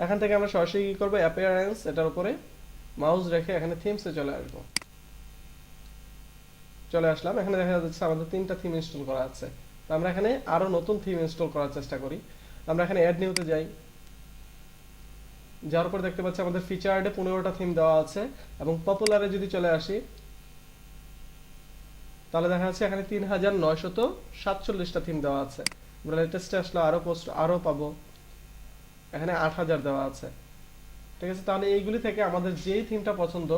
এখান থেকে আমরা সরাসরি কি করবো, অ্যাপিয়ারেন্স, এটার উপরে মাউস রেখে এখানে থিমসে চলে আসবো। চলে আসলাম, এখানে দেখা যাচ্ছে আমাদের 3টা থিম ইনস্টল করা আছে। তো আমরা এখানে আরো নতুন থিম ইনস্টল করার চেষ্টা করি। আমরা এখানে অ্যাড নিউতে যাই, যার উপর দেখতে পাচ্ছি আমাদের ফিচার্ডে 15টা থিম দেওয়া আছে, এবং পপুলারে যদি চলে আসি তাহলে দেখা যাচ্ছে এখানে 3947টা থিম দেওয়া আছে। আমরা লেটেস্টে আসলে আরো পোস্ট আরো পাবো, এখানে 8000 দেওয়া আছে। ঠিক আছে, তাহলে এইগুলি থেকে আমাদের যেই থিমটা পছন্দ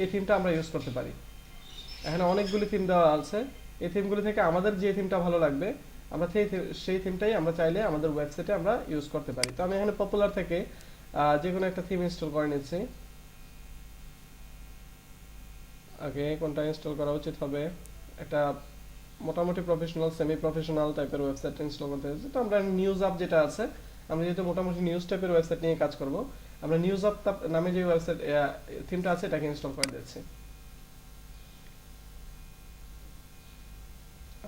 এই থিমটা আমরা ইউজ করতে পারি। এখানে অনেকগুলি থিম দেওয়া আছে, এই থিমগুলি থেকে আমাদের যে থিমটা ভালো লাগবে আমরা সেই থিমটাই আমরা চাইলে আমাদের ওয়েবসাইটে আমরা ইউজ করতে পারি। তো আমি এখানে পপুলার থেকে যে কোনো একটা থিম ইনস্টল করে নিচ্ছি। ওকে, কোনটা ইনস্টল করা উচিত হবে, একটা মোটামুটি প্রফেশনাল সেমি প্রফেশনাল টাইপের ওয়েবসাইট ইনস্টল করতে হচ্ছে। তো আমরা নিউজ আপ যেটা আছে, আমরা যেহেতু মোটামুটি নিউজ টাইপের ওয়েবসাইট নিয়ে কাজ করব, আমরা নিউজ আপ নামে যে ওয়েবসাইট থিমটা আছে এটাকে ইনস্টল করে দিচ্ছি।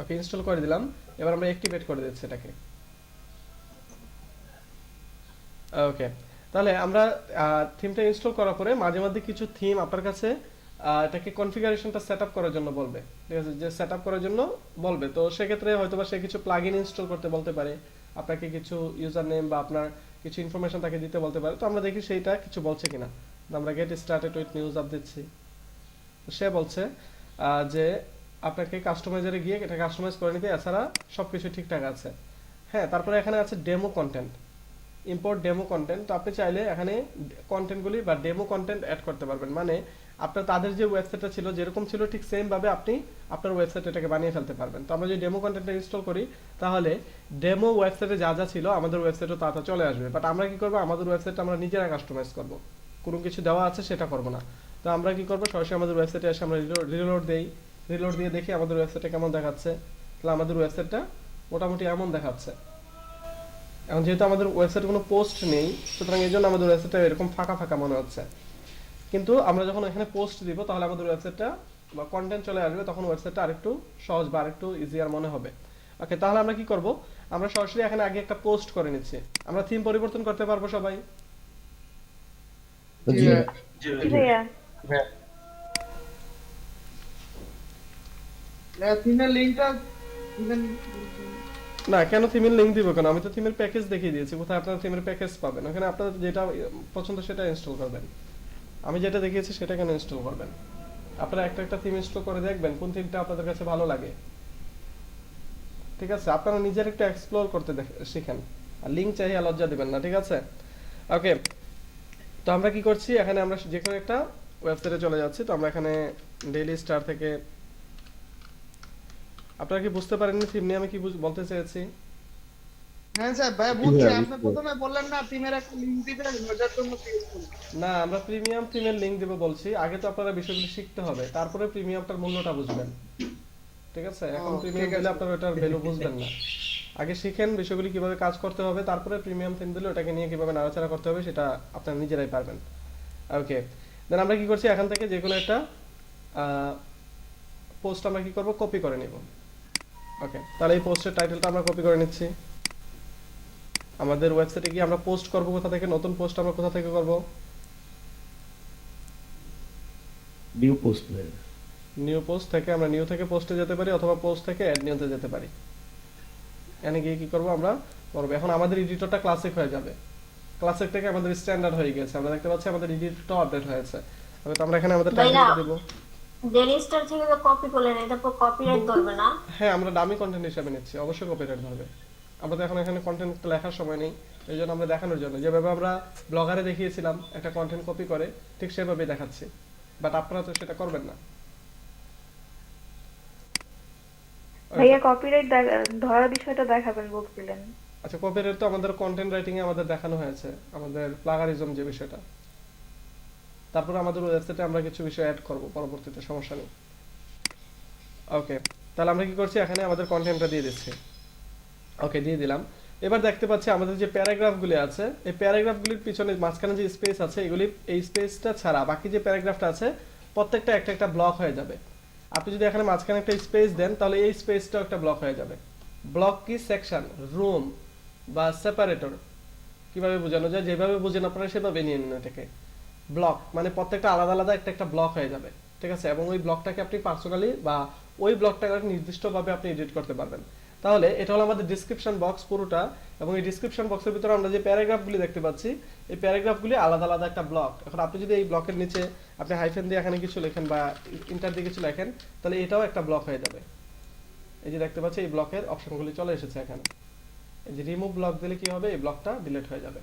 ওকে, ইনস্টল করে দিলাম। এবার আমরা অ্যাক্টিভেট করে দিচ্ছি এটাকে। ওকে, তাহলে আমরা থিমটা ইনস্টল করার পরে মাঝে মাঝে কিছু থিম আপনার কাছে এটাকে কনফিগারেশনটা সেটআপ করার জন্য বলবে। ঠিক আছে, যে সেটআপ করার জন্য বলবে, তো সেক্ষেত্রে হয়তোবা সে কিছু প্লাগইন ইনস্টল করতে বলতে পারে, আপনাকে কিছু ইউজার নেম বা আপনার কিছু ইনফরমেশন তাকে দিতে বলতে পারে। তো আমরা দেখি সেইটা কিছু বলছে কিনা। তো আমরা get started with news up দিচ্ছি। তো সে বলছে যে আপনাকে কাস্টমাইজারে গিয়ে এটা কাস্টমাইজ করে নিতে, এছাড়া সবকিছু ঠিকঠাক আছে। হ্যাঁ, তারপরে এখানে আছে demo content, import demo content. তো আপনি চাইলে এখানে কন্টেন্টগুলি বা ডেমো কন্টেন্ট অ্যাড করতে পারবেন, মানে আপনার তাদের যে ওয়েবসাইটটা ছিল যেরকম ছিল ঠিক সেম ভাবে আপনি আপনার ওয়েবসাইট এটাকে বানিয়ে ফেলতে পারবেন। তো আমরা যদি ডেমো কন্টেন্টটা ইনস্টল করি তাহলে ডেমো ওয়েবসাইটে যা যা ছিল আমাদের ওয়েবসাইটে তা তা চলে আসবে। বাট আমরা কি করব, আমাদের ওয়েবসাইটটা আমরা নিজেরা কাস্টমাইজ করব, কোনো কিছু দেওয়া আছে সেটা করব না। তো আমরা কি করব, সরাসরি আমাদের ওয়েবসাইটে এসে আমরা রিলোড দেই, রিলোড দিয়ে দেখি আমাদের ওয়েবসাইটটা কেমন দেখাচ্ছে। তাহলে আমাদের ওয়েবসাইটটা মোটামুটি এমন দেখাচ্ছে। এখন যেহেতু আমাদের ওয়েবসাইটে কোনো পোস্ট নেই, সুতরাং এই জন্য আমাদের ওয়েবসাইটটা এরকম ফাঁকা ফাঁকা মনে হচ্ছে। কিন্তু আমরা যখন এখানে পোস্ট দিব তাহলে আমাদের ওয়েবসাইটটা বা কন্টেন্ট চলে আসবে, তখন ওয়েবসাইটটা আরেকটু সহজ বা আরেকটু ইজিয়ার মনে হবে। ওকে, তাহলে আমরা কি করব, আমরা সরাসরি এখানে আগে একটা পোস্ট করে নিচ্ছি। আমরা থিম পরিবর্তন করতে পারবো সবাই? জি থিমের লিংকটা দিবেন? না, কেন থিমের লিংক দিব কেন? আমি তো থিমের প্যাকেজ দেখিয়ে দিয়েছি, কোথায় আপনারা থিমের প্যাকেজ পাবেন। ওখানে আপনাদের যেটা পছন্দ সেটা ইনস্টল করবেন। আমি যেটা দেখিয়েছি সেটা কেন ইনস্টল করবেন? আপনারা একটা একটা থিম ইনস্টল করে দেখবেন কোন থিমটা আপনাদের কাছে ভালো লাগে। ঠিক আছে, আপনারা নিজের একটু এক্সপ্লোর করতে শিখেন, আর লিংক চাইয়ে লজ্জা দিবেন না। ঠিক আছে, ওকে। তো আমরা কি করছি, এখানে আমরা যে কোনো একটা ওয়েবসাইটে চলে যাচ্ছি। তো আমরা এখানে ডেইলি স্টার থেকে, আপনারা কি বুঝতে পারেননি থিম নিয়ে আমি কি বলতে চেয়েছি? হ্যাঁ স্যার, ভাই বুঝছি। আপনি প্রথমে বললেন না থিমের একটা লিংক দিবেন, ওটার জন্য জিজ্ঞেস করলাম। না, আমরা প্রিমিয়াম থিমের লিংক দেব বলছি। আগে তো আপনারা বিষয়গুলো শিখতে হবে, তারপরে প্রিমিয়ামটার মূল্যটা বুঝবেন। ঠিক আছে, এখন প্রিমিয়াম দিলে আপনারা ওটার ভ্যালু বুঝবেন না। আগে শিখেন বিষয়গুলি কিভাবে কাজ করতে হবে, তারপরে প্রিমিয়াম থিম দিলে ওটাকে নিয়ে কিভাবে নাড়াচাড়া করতে হবে সেটা আপনারা নিজেরাই পারবেন। ওকে, দেন আমরা কি করছি, এখান থেকে যে কোনো একটা পোস্ট আমরা কি করব, কপি করে নিব। ওকে, তাহলে এই পোস্টের টাইটেলটা আমরা কপি করে নিচ্ছি। আমাদের ওয়েবসাইটে গিয়ে আমরা পোস্ট করব কোথা থেকে, নতুন পোস্ট আমরা কোথা থেকে করব? নিউ পোস্ট নিউ পোস্ট থেকে, আমরা নিউ থেকে পোস্টে যেতে পারি, অথবা পোস্ট থেকে অ্যাড নিউতে যেতে পারি। এখানে গিয়ে কি করব আমরা করব। এখন আমাদের এডিটরটা ক্লাসিক হয়ে যাবে। ক্লাসিক থেকে আমাদের স্ট্যান্ডার্ড হয়ে গেছে। আমরা দেখতে পাচ্ছি আমাদের এডিটটাও আপডেট হয়েছে। তো আমরা এখানে আমাদের ভাইয়া, টাইটেল দেব। ডেইলি স্টার থেকে তো কপি করলেন, এটা তো কপিরাইট ধরবে না? হ্যাঁ, আমরা ডামি কন্টেন্ট হিসেবে নিচ্ছি, অবশ্যই কপিরাইট ধরবে। আমরা তো এখন এখানে কন্টেন্ট লেখার সময় নেই, এই জন্য আমরা দেখানোর জন্য যেভাবে আমরা ব্লগারে দেখিয়েছিলাম একটা কন্টেন্ট কপি করে, ঠিক সেভাবেই দেখাচ্ছি। বাট আপনারা তো সেটা করবেন না। ভাইয়া কপিরাইট ধরার বিষয়টা দেখাবেন বলছিলেন। আচ্ছা, কপিরাইট তো আমাদের কন্টেন্ট রাইটিং এ আমাদের দেখানো হয়েছে, আমাদের প্লাগারিজম যে বিষয়টা। তারপর আমাদের ওয়েবসাইটে আমরা কিছু বিষয় অ্যাড করব পরবর্তীতে, সমস্যা নেই। ওকে, তাহলে আমরা কি করছি, এখানে আমাদের কন্টেন্টটা দিয়ে দিচ্ছি। ওকে, দিয়ে দিলাম। এবার দেখতে পাচ্ছি আমাদের যে প্যারাগ্রাফগুলি আছে, এই প্যারাগ্রাফগুলির পিছনে মাঝখানে যে স্পেস আছে, এগুলি এই স্পেসটা ছাড়া বাকি যে প্যারাগ্রাফটা আছে প্রত্যেকটা একটা একটা ব্লক হয়ে যাবে। আপনি যদি এখানে মাঝখানে একটা স্পেস দেন তাহলে এই স্পেসটাও একটা ব্লক হয়ে যাবে। ব্লক কি সেকশন, রুম বা সেপারেটর কিভাবে বোঝানো যায়, যেভাবে বুঝেন আপনারা সেভাবে নিয়ে নিন এটাকে। ব্লক মানে প্রত্যেকটা আলাদা আলাদা একটা একটা ব্লক হয়ে যাবে, ঠিক আছে? এবং ওই ব্লকটাকে আপনি পার্সোনালি বা ওই ব্লকটাকে নির্দিষ্টভাবে আপনি এডিট করতে পারবেন। তাহলে এটা হলো আমাদের ডেসক্রিপশন বক্স পুরোটা, এবং এই ডেসক্রিপশন বক্সের ভিতরে আমরা যে প্যারাগ্রাফগুলি দেখতে পাচ্ছি, এই প্যারাগ্রাফগুলি আলাদা আলাদা একটা ব্লক। এখন আপনি যদি এই ব্লকের নিচে আপনি হাইফেন দিয়ে এখানে কিছু লেখেন বা ইন্টার দিয়ে কিছু লেখেন, তাহলে এটাও একটা ব্লক হয়ে যাবে। এই যে দেখতে পাচ্ছি এই ব্লকের অপশনগুলি চলে এসেছে এখানে। এই যে রিমুভ ব্লক দিলে কি হবে, এই ব্লকটা ডিলিট হয়ে যাবে।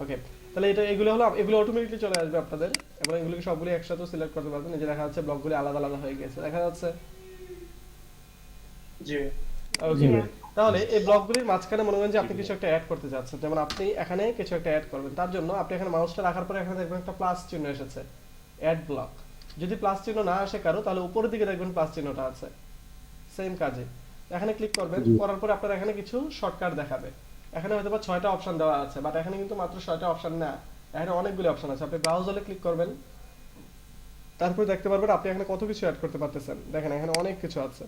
ওকে, তাহলে এগুলো হলো, এগুলো অটোমেটিকলি চলে আসবে আপনাদের, এবং এগুলোকে সবগুলো একসাথে সিলেক্ট করতে পারবেন। এই যে দেখা যাচ্ছে ব্লকগুলি আলাদা আলাদা হয়ে গেছে, দেখা যাচ্ছে। জি ওকে, তাহলে এই ব্লকগুলির মাঝখানে মনে করেন যে আপনি কিছু একটা অ্যাড করতে যাচ্ছেন, যেমন আপনি এখানে কিছু একটা অ্যাড করবেন। তার জন্য আপনি এখানে মাউসটা রাখার পরে এখানে দেখবেন একটা প্লাস চিহ্ন এসেছে, অ্যাড ব্লক। যদি প্লাস চিহ্ন না আসে কারো, তাহলে উপরের দিকে দেখবেন প্লাস চিহ্নটা আছে, সেম কাজে এখানে ক্লিক করবেন। করার পরে আপনার এখানে কিছু শর্টকাট দেখাবে। এখানে হয়তো বা 6টা অপশন দেওয়া আছে, বাট এখানে কিন্তু মাত্র 6টা অপশন না, এখানে অনেকগুলো অপশন আছে। আপনি ব্রাউজ হলে ক্লিক করবেন, তারপরে দেখতে পারবেন আপনি এখানে কত কিছু অ্যাড করতে পারতেছেন। দেখেন এখানে অনেক কিছু আছে,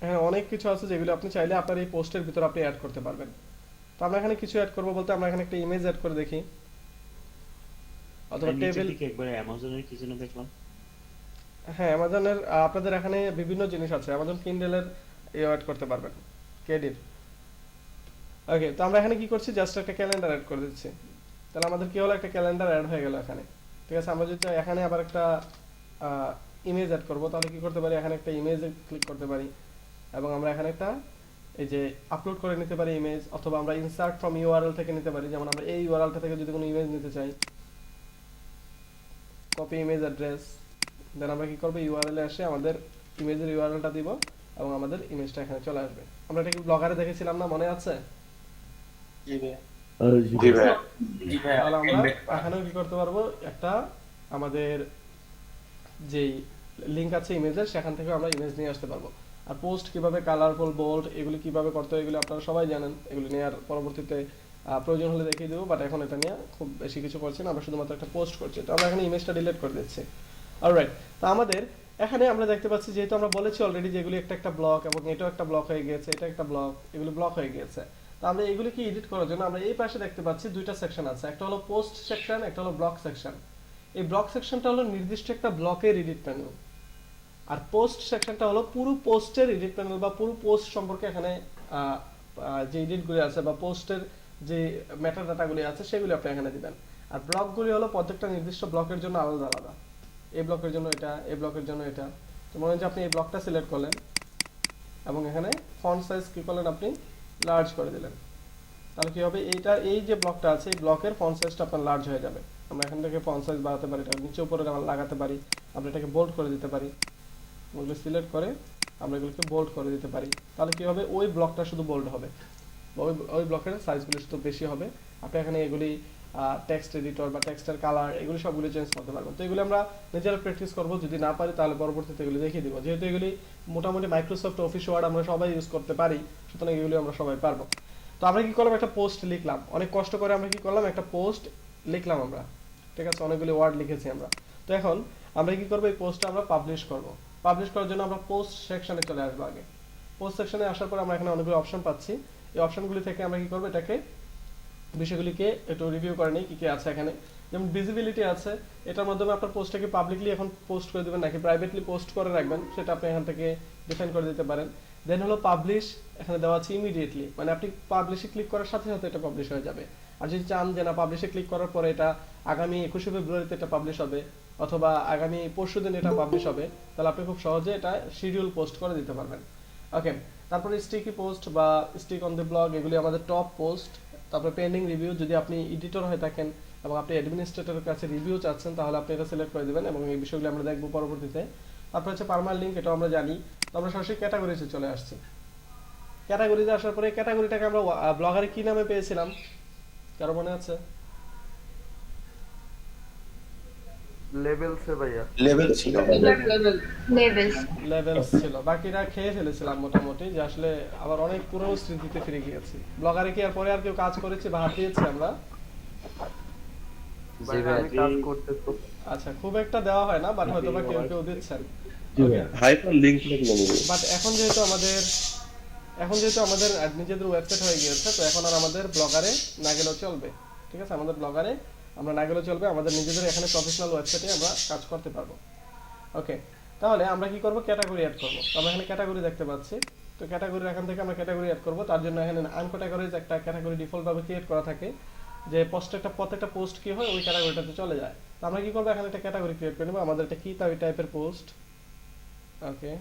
এখানে অনেক কিছু আছে যেগুলো আপনি চাইলে আপনার এই পোস্টের ভিতর আপনি অ্যাড করতে পারবেন। তো আমরা এখানে কিছু অ্যাড করব বলতে আমরা এখানে একটা ইমেজ অ্যাড করে দেখি, অথবা টেবিল। একবার অ্যামাজনের কি যেন দেখলাম। হ্যাঁ, অ্যামাজনের আপনাদের এখানে বিভিন্ন জিনিস আছে, অ্যামাজন কিন্ডেলের অ্যাড করতে পারবেন, কেডির। ওকে, তো আমরা এখানে কি করছি, জাস্ট একটা ক্যালেন্ডার অ্যাড করে দিচ্ছি। তাহলে আমাদের কি হলো, একটা ক্যালেন্ডার অ্যাড হয়ে গেল এখানে, ঠিক আছে? আমরা যদি চাই এখানে আবার একটা ইমেজ অ্যাড করব, তাহলে কি করতে পারি, এখানে একটা ইমেজে ক্লিক করতে পারি, এবং আমরা এখানে একটা এই যে আপলোড করে নিতে পারি ইমেজ, অথবা আমরা ইনসার্ট ফ্রম ইউআরএল থেকে নিতে পারি। যেমন আমরা এই ইউআরএলটা থেকে যদি কোনো ইমেজ নিতে চাই, কপি ইমেজ অ্যাড্রেস, দেন আমরা কি করব, ইউআরএল এ এসে আমাদের ইমেজের ইউআরএলটা দিব, এবং আমাদের ইমেজটা এখানে চলে আসবে। আমরা এটা কি ব্লগারে দেখেছিলাম না, মনে আছে? তাহলে আমরা এখানেও কি করতে পারবো, একটা আমাদের যেই লিংক আছে ইমেজের, সেখান থেকে আমরা ইমেজ নিয়ে আসতে পারবো। আর পোস্ট কিভাবে কালারফুল, বোল্ড, এগুলি কিভাবে করতে হয় এগুলো আপনারা সবাই জানেন। এগুলি নিয়ে আর পরবর্তীতে প্রয়োজন হলে দেখিয়ে দেবো, বাট এখন এটা নিয়ে খুব বেশি কিছু করছি না, আমরা শুধুমাত্র একটা পোস্ট করছি। তো আমরা এখানে ইমেজটা ডিলিট করে দিচ্ছি। অলরাইট, তো আমাদের এখানে আমরা দেখতে পাচ্ছি, যেহেতু আমরা বলেছি অলরেডি যে এগুলি একটা একটা ব্লক, এবং এটাও একটা ব্লক হয়ে গিয়েছে, এটা একটা ব্লক, এগুলো ব্লক হয়ে গিয়েছে। তো আমরা এগুলিকে এডিট করার জন্য আমরা এই পাশে দেখতে পাচ্ছি দুইটা সেকশন আছে, একটা হলো পোস্ট সেকশন, একটা হলো ব্লক সেকশন। এই ব্লক সেকশনটা হলো নির্দিষ্ট একটা ব্লকের এডিট প্যানেল, আর পোস্ট সেকশনটা হলো পুরো পোস্টের এডিট প্যানেল, বা পুরো পোস্ট সম্পর্কে এখানে যে এডিটগুলি আছে বা পোস্টের যে মেটা ডাটাগুলি আছে সেগুলি আপনি এখানে দিবেন। আর ব্লকগুলি হলো প্রত্যেকটা নির্দিষ্ট ব্লকের জন্য আলাদা আলাদা, এই ব্লকের জন্য এটা, এই ব্লকের জন্য এটা। তো মনে হয় যে আপনি এই ব্লকটা সিলেক্ট করলেন, এবং এখানে ফন্ট সাইজ কি করলেন, আপনি লার্জ করে দিলেন। তাহলে কি হবে, এইটা এই যে ব্লকটা আছে এই ব্লকের ফন্ট সাইজটা আপনার লার্জ হয়ে যাবে। আমরা এখান থেকে ফন্ট সাইজ বাড়াতে পারি, এটা নিচে উপরে লাগাতে পারি, আমরা এটাকে বোল্ড করে দিতে পারি। ওগুলো সিলেক্ট করে আমরা এগুলোকে বোল্ড করে দিতে পারি। তাহলে কি হবে, ওই ব্লকটা শুধু বোল্ড হবে, ওই ব্লকের সাইজগুলো শুধু বেশি হবে। আপনি এখানে এগুলি টেক্সট এডিটর বা টেক্সটের কালার এগুলি সবগুলো চেঞ্জ করতে পারবেন। তো এগুলো আমরা নিজেরা প্র্যাকটিস করব, যদি না পারি তাহলে পরবর্তীতে এগুলো দেখিয়ে দিব। যেহেতু এগুলি মোটামুটি মাইক্রোসফট অফিস ওয়ার্ড আমরা সবাই ইউজ করতে পারি, সুতরাং এগুলি আমরা সবাই পারবো। তো আমরা কি করলাম, একটা পোস্ট লিখলাম, অনেক কষ্ট করে আমরা কি করলাম, একটা পোস্ট লিখলাম আমরা, ঠিক আছে? অনেকগুলি ওয়ার্ড লিখেছি আমরা। তো এখন আমরা কি করবো, এই পোস্টটা আমরা পাবলিশ করব। পাবলিশ করার জন্য আমরা পোস্ট সেকশনে চলে আসবো। আগে পোস্ট সেকশনে আসার পর আমরা এখানে অনেকগুলো অপশন পাচ্ছি। এই অপশনগুলি থেকে আমরা কি করবো, এটাকে বিষয়গুলিকে একটু রিভিউ করে নিই, কি কি আছে এখানে। যেমন ভিজিবিলিটি আছে, এটার মাধ্যমে আপনার পোস্টটাকে কি পাবলিকলি এখন পোস্ট করে দিবেন নাকি প্রাইভেটলি পোস্ট করে রাখবেন, সেটা আপনি এখান থেকে ডিফাইন করে দিতে পারেন। দেন হলো পাবলিশ, এখানে দেওয়া আছে ইমিডিয়েটলি, মানে আপনি পাবলিশে ক্লিক করার সাথে সাথে এটা পাবলিশ হয়ে যাবে। আর যদি চান যে না পাবলিশে ক্লিক করার পরে এটা আগামী 21শে ফেব্রুয়ারিতে এটা পাবলিশ হবে অথবা আগামী পরশুদিন এটা পাবলিশ হবে, তাহলে আপনি খুব সহজে এটা শিডিউল পোস্ট করে দিতে পারবেন। ওকে, তারপরে স্টিকি পোস্ট বা স্টিক অন দ্য ব্লগ, এগুলি আমাদের টপ পোস্ট। তারপরে পেন্ডিং রিভিউ, যদি আপনি এডিটর হয়ে থাকেন এবং আপনি অ্যাডমিনিস্ট্রেটরের কাছে রিভিউ চাচ্ছেন তাহলে আপনি এটা সিলেক্ট করে দিবেন এবং এই বিষয়গুলো আমরা দেখব পরবর্তীতে। তারপর হচ্ছে পারমানেন্ট লিঙ্ক, এটা আমরা জানি। তো আমরা সরাসরি ক্যাটাগরিতে চলে আসছি। ক্যাটাগরিতে আসার পরে ক্যাটাগরিটাকে আমরা ব্লগারে কি নামে পেয়েছিলাম, কারো মনে আছে? লেভেলসে ভাইয়া লেভেল ছিল। লেভেলস। লেভেলস ছিল, বাকিটা খেয়ে ফেলেছিলাম মোটামুটি, যে আসলে আবার অনেক পুরো স্মৃতিতে ফিরে গিয়েছি। ব্লগারে কি আর পরে আর কেউ কাজ করেছে বা হাত দিয়েছি আমরা? ভাইয়া আমি কাজ করতেছি। আচ্ছা, খুব একটা দেওয়া হয় না, বাট হয়তো বা কেউ কেউ দিচ্ছেন। হাইপার লিংক লিখে নেব। বাট এখন যেহেতু আমাদের নিজেদের ওয়েবসাইট হয়ে গিয়েছে, তো এখন আর আমাদের ব্লগারে না গেলেও চলবে। ঠিক আছে, আমাদের ব্লগারে আমরা না গেলেও চলবে, আমাদের নিজেদের এখানে প্রফেশনাল ওয়েবসাইটে আমরা কাজ করতে পারবো। ওকে, তাহলে আমরা কি করব, ক্যাটাগরি অ্যাড করব। তো আমরা এখানে ক্যাটাগরি দেখতে পাচ্ছি, তো ক্যাটাগরির এখান থেকে আমরা ক্যাটাগরি অ্যাড করব। তার জন্য এখানে আনক্যাটাগরিজ একটা ক্যাটাগরি ডিফল্ট ভাবে ক্রিয়েট করা থাকে, যে প্রত্যেকটা পোস্ট কি হয় ওই ক্যাটাগরিটাতে চলে যায়। তো আমরা কি করব, এখানে একটা ক্যাটাগরি ক্রিয়েট করে নেব। আমাদের এটা কি টাইপের পোস্ট, ওকে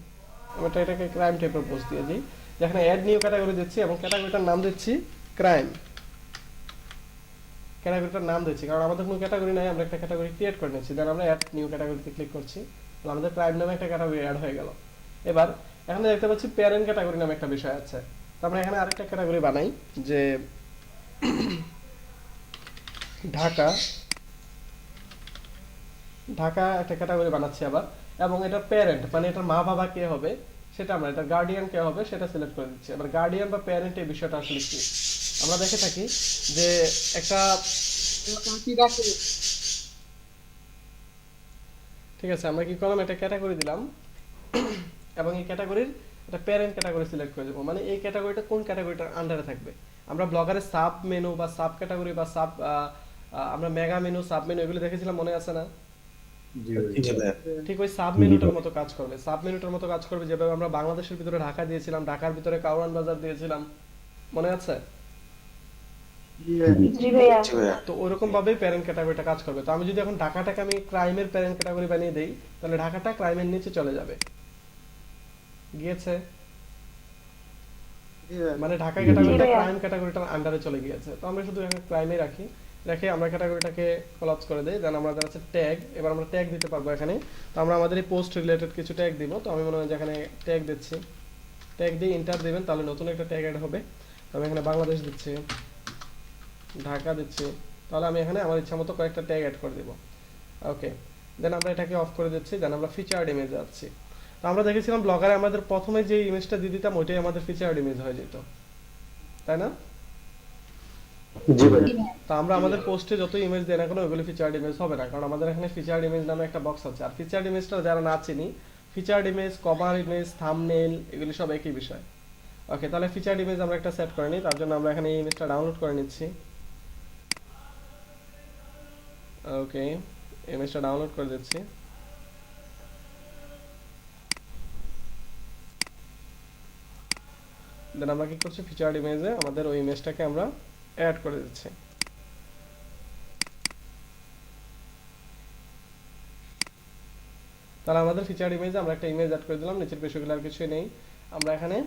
আমরা এটাকে ক্রাইম টাইপের পোস্ট দিয়ে দিই। যেখানে অ্যাড নিউ ক্যাটাগরি দিচ্ছি এবং ক্যাটাগরিটার নাম দিচ্ছি ক্রাইম। ক্যাটাগরিটার নাম দিচ্ছি কারণ আমাদের কোনো ক্যাটাগরি নাই, আমরা একটা ক্যাটাগরি ক্রিয়েট করে নিচ্ছি। দেন আমরা অ্যাড নিউ ক্যাটাগরিতে ক্লিক করছি, তাহলে আমাদের ক্রাইম নামে একটা ক্যাটাগরি অ্যাড হয়ে গেল। এবার এখানে দেখতে পাচ্ছি প্যারেন্ট ক্যাটাগরি নামে একটা বিষয় আছে। তো আমরা এখানে আরেকটা ক্যাটাগরি বানাই, যে ঢাকা একটা ক্যাটাগরি বানাচ্ছি আবার, এবং এটা প্যারেন্ট মানে এটার মা বাবা কে হবে সেটা আমরা, এটা গার্ডিয়ান কে হবে সেটা সিলেক্ট করে দিচ্ছি। এবার গার্ডিয়ান বা প্যারেন্ট এই বিষয়টা আসলে কি, আমরা দেখে থাকি যে একটা, ঠিক আছে আমরা কি করলাম, একটা ক্যাটাগরি দিলাম এবং এই ক্যাটাগরির একটা প্যারেন্ট ক্যাটাগরি সিলেক্ট করে দেবো। মানে এই ক্যাটাগরিটা কোন ক্যাটাগরিটার আন্ডারে থাকবে। আমরা ব্লগারে সাব মেনু বা সাব ক্যাটাগরি বা সাব আমরা মেগা মেনু, সাব মেনু এগুলো দেখেছিলাম, মনে আছে না? ঠিক ওই সাব মেনুটার মতো কাজ করবে, সাব মেনুটার মতো কাজ করবে যেভাবে আমরা বাংলাদেশের ভিতরে ঢাকা দিয়েছিলাম, ঢাকার ভিতরে কাউরান বাজার দিয়েছিলাম, মনে আছে? জি ভাইয়া। তো ওইরকম ভাবেই প্যারেন্ট ক্যাটাগরিটা কাজ করবে। তো আমি যদি এখন ঢাকাটাকে আমি ক্রাইমের প্যারেন্ট ক্যাটাগরি বানিয়ে দেই, তাহলে ঢাকাটা ক্রাইমের নিচে চলে যাবে। গিয়েছে? মানে ঢাকা ক্যাটাগরিটা ক্রাইম ক্যাটাগরিটার আন্ডারে চলে গিয়েছে। তো আমরা শুধু এখানে ক্রাইমে রেখে আমরা ক্যাটাগরিটাকে কোলাপস করে দেই। দেন আমরা আছে ট্যাগ, এবার আমরা ট্যাগ দিতে পারবো এখানে। তো আমরা আমাদের এই পোস্ট রিলেটেড কিছু ট্যাগ দিব। তো আমি মনে হয় যে এখানে ট্যাগ দিচ্ছি, ট্যাগ দিয়ে এন্টার দিবেন, তাহলে নতুন একটা ট্যাগ অ্যাড হবে। তো আমি এখানে বাংলাদেশ দিচ্ছি, ঢাকা দিচ্ছি, তাহলে আমি এখানে আমার ইচ্ছা মতো কয়েকটা ট্যাগ অ্যাড করে দিব। ওকে, দেন আমরা এটাকে অফ করে দিচ্ছি। দেন আমরা ফিচার্ড ইমেজ যাচ্ছি। তো আমরা দেখেছিলাম ব্লগারে আমাদের প্রথমে যে ইমেজটা দিয়ে দিতাম ওইটাই আমাদের ফিচার্ড ইমেজ হয়ে যেত, তাই না? জি ভাই। তো আমরা আমাদের পোস্টে যত ইমেজ দেই না কেন ওগুলো ফিচার্ড ইমেজ হবে না, কারণ আমাদের এখানে ফিচার্ড ইমেজ নামে একটা বক্স আছে। আর ফিচার্ড ইমেজটা যারা না চিনি, featured image, cover image, thumbnail এগুলি সব একই বিষয়। ওকে, তাহলে ফিচার্ড ইমেজ আমরা একটা সেট করে নিই। তার জন্য আমরা এখানে এই ইমেজটা ডাউনলোড করে নিচ্ছি। ওকে, ইমেজটা ডাউনলোড করে দিচ্ছি। দেন আমরা কি করছি, ফিচার্ড ইমেজে আমাদের ওই ইমেজটাকে আমরা অ্যাড করে দিচ্ছি। তাহলে আমাদের ফিচার্ড ইমেজে আমরা একটা ইমেজ অ্যাড করে দিলাম, নিচের বিষয়গুলো আর কিছুই নেই। আমরা এখানে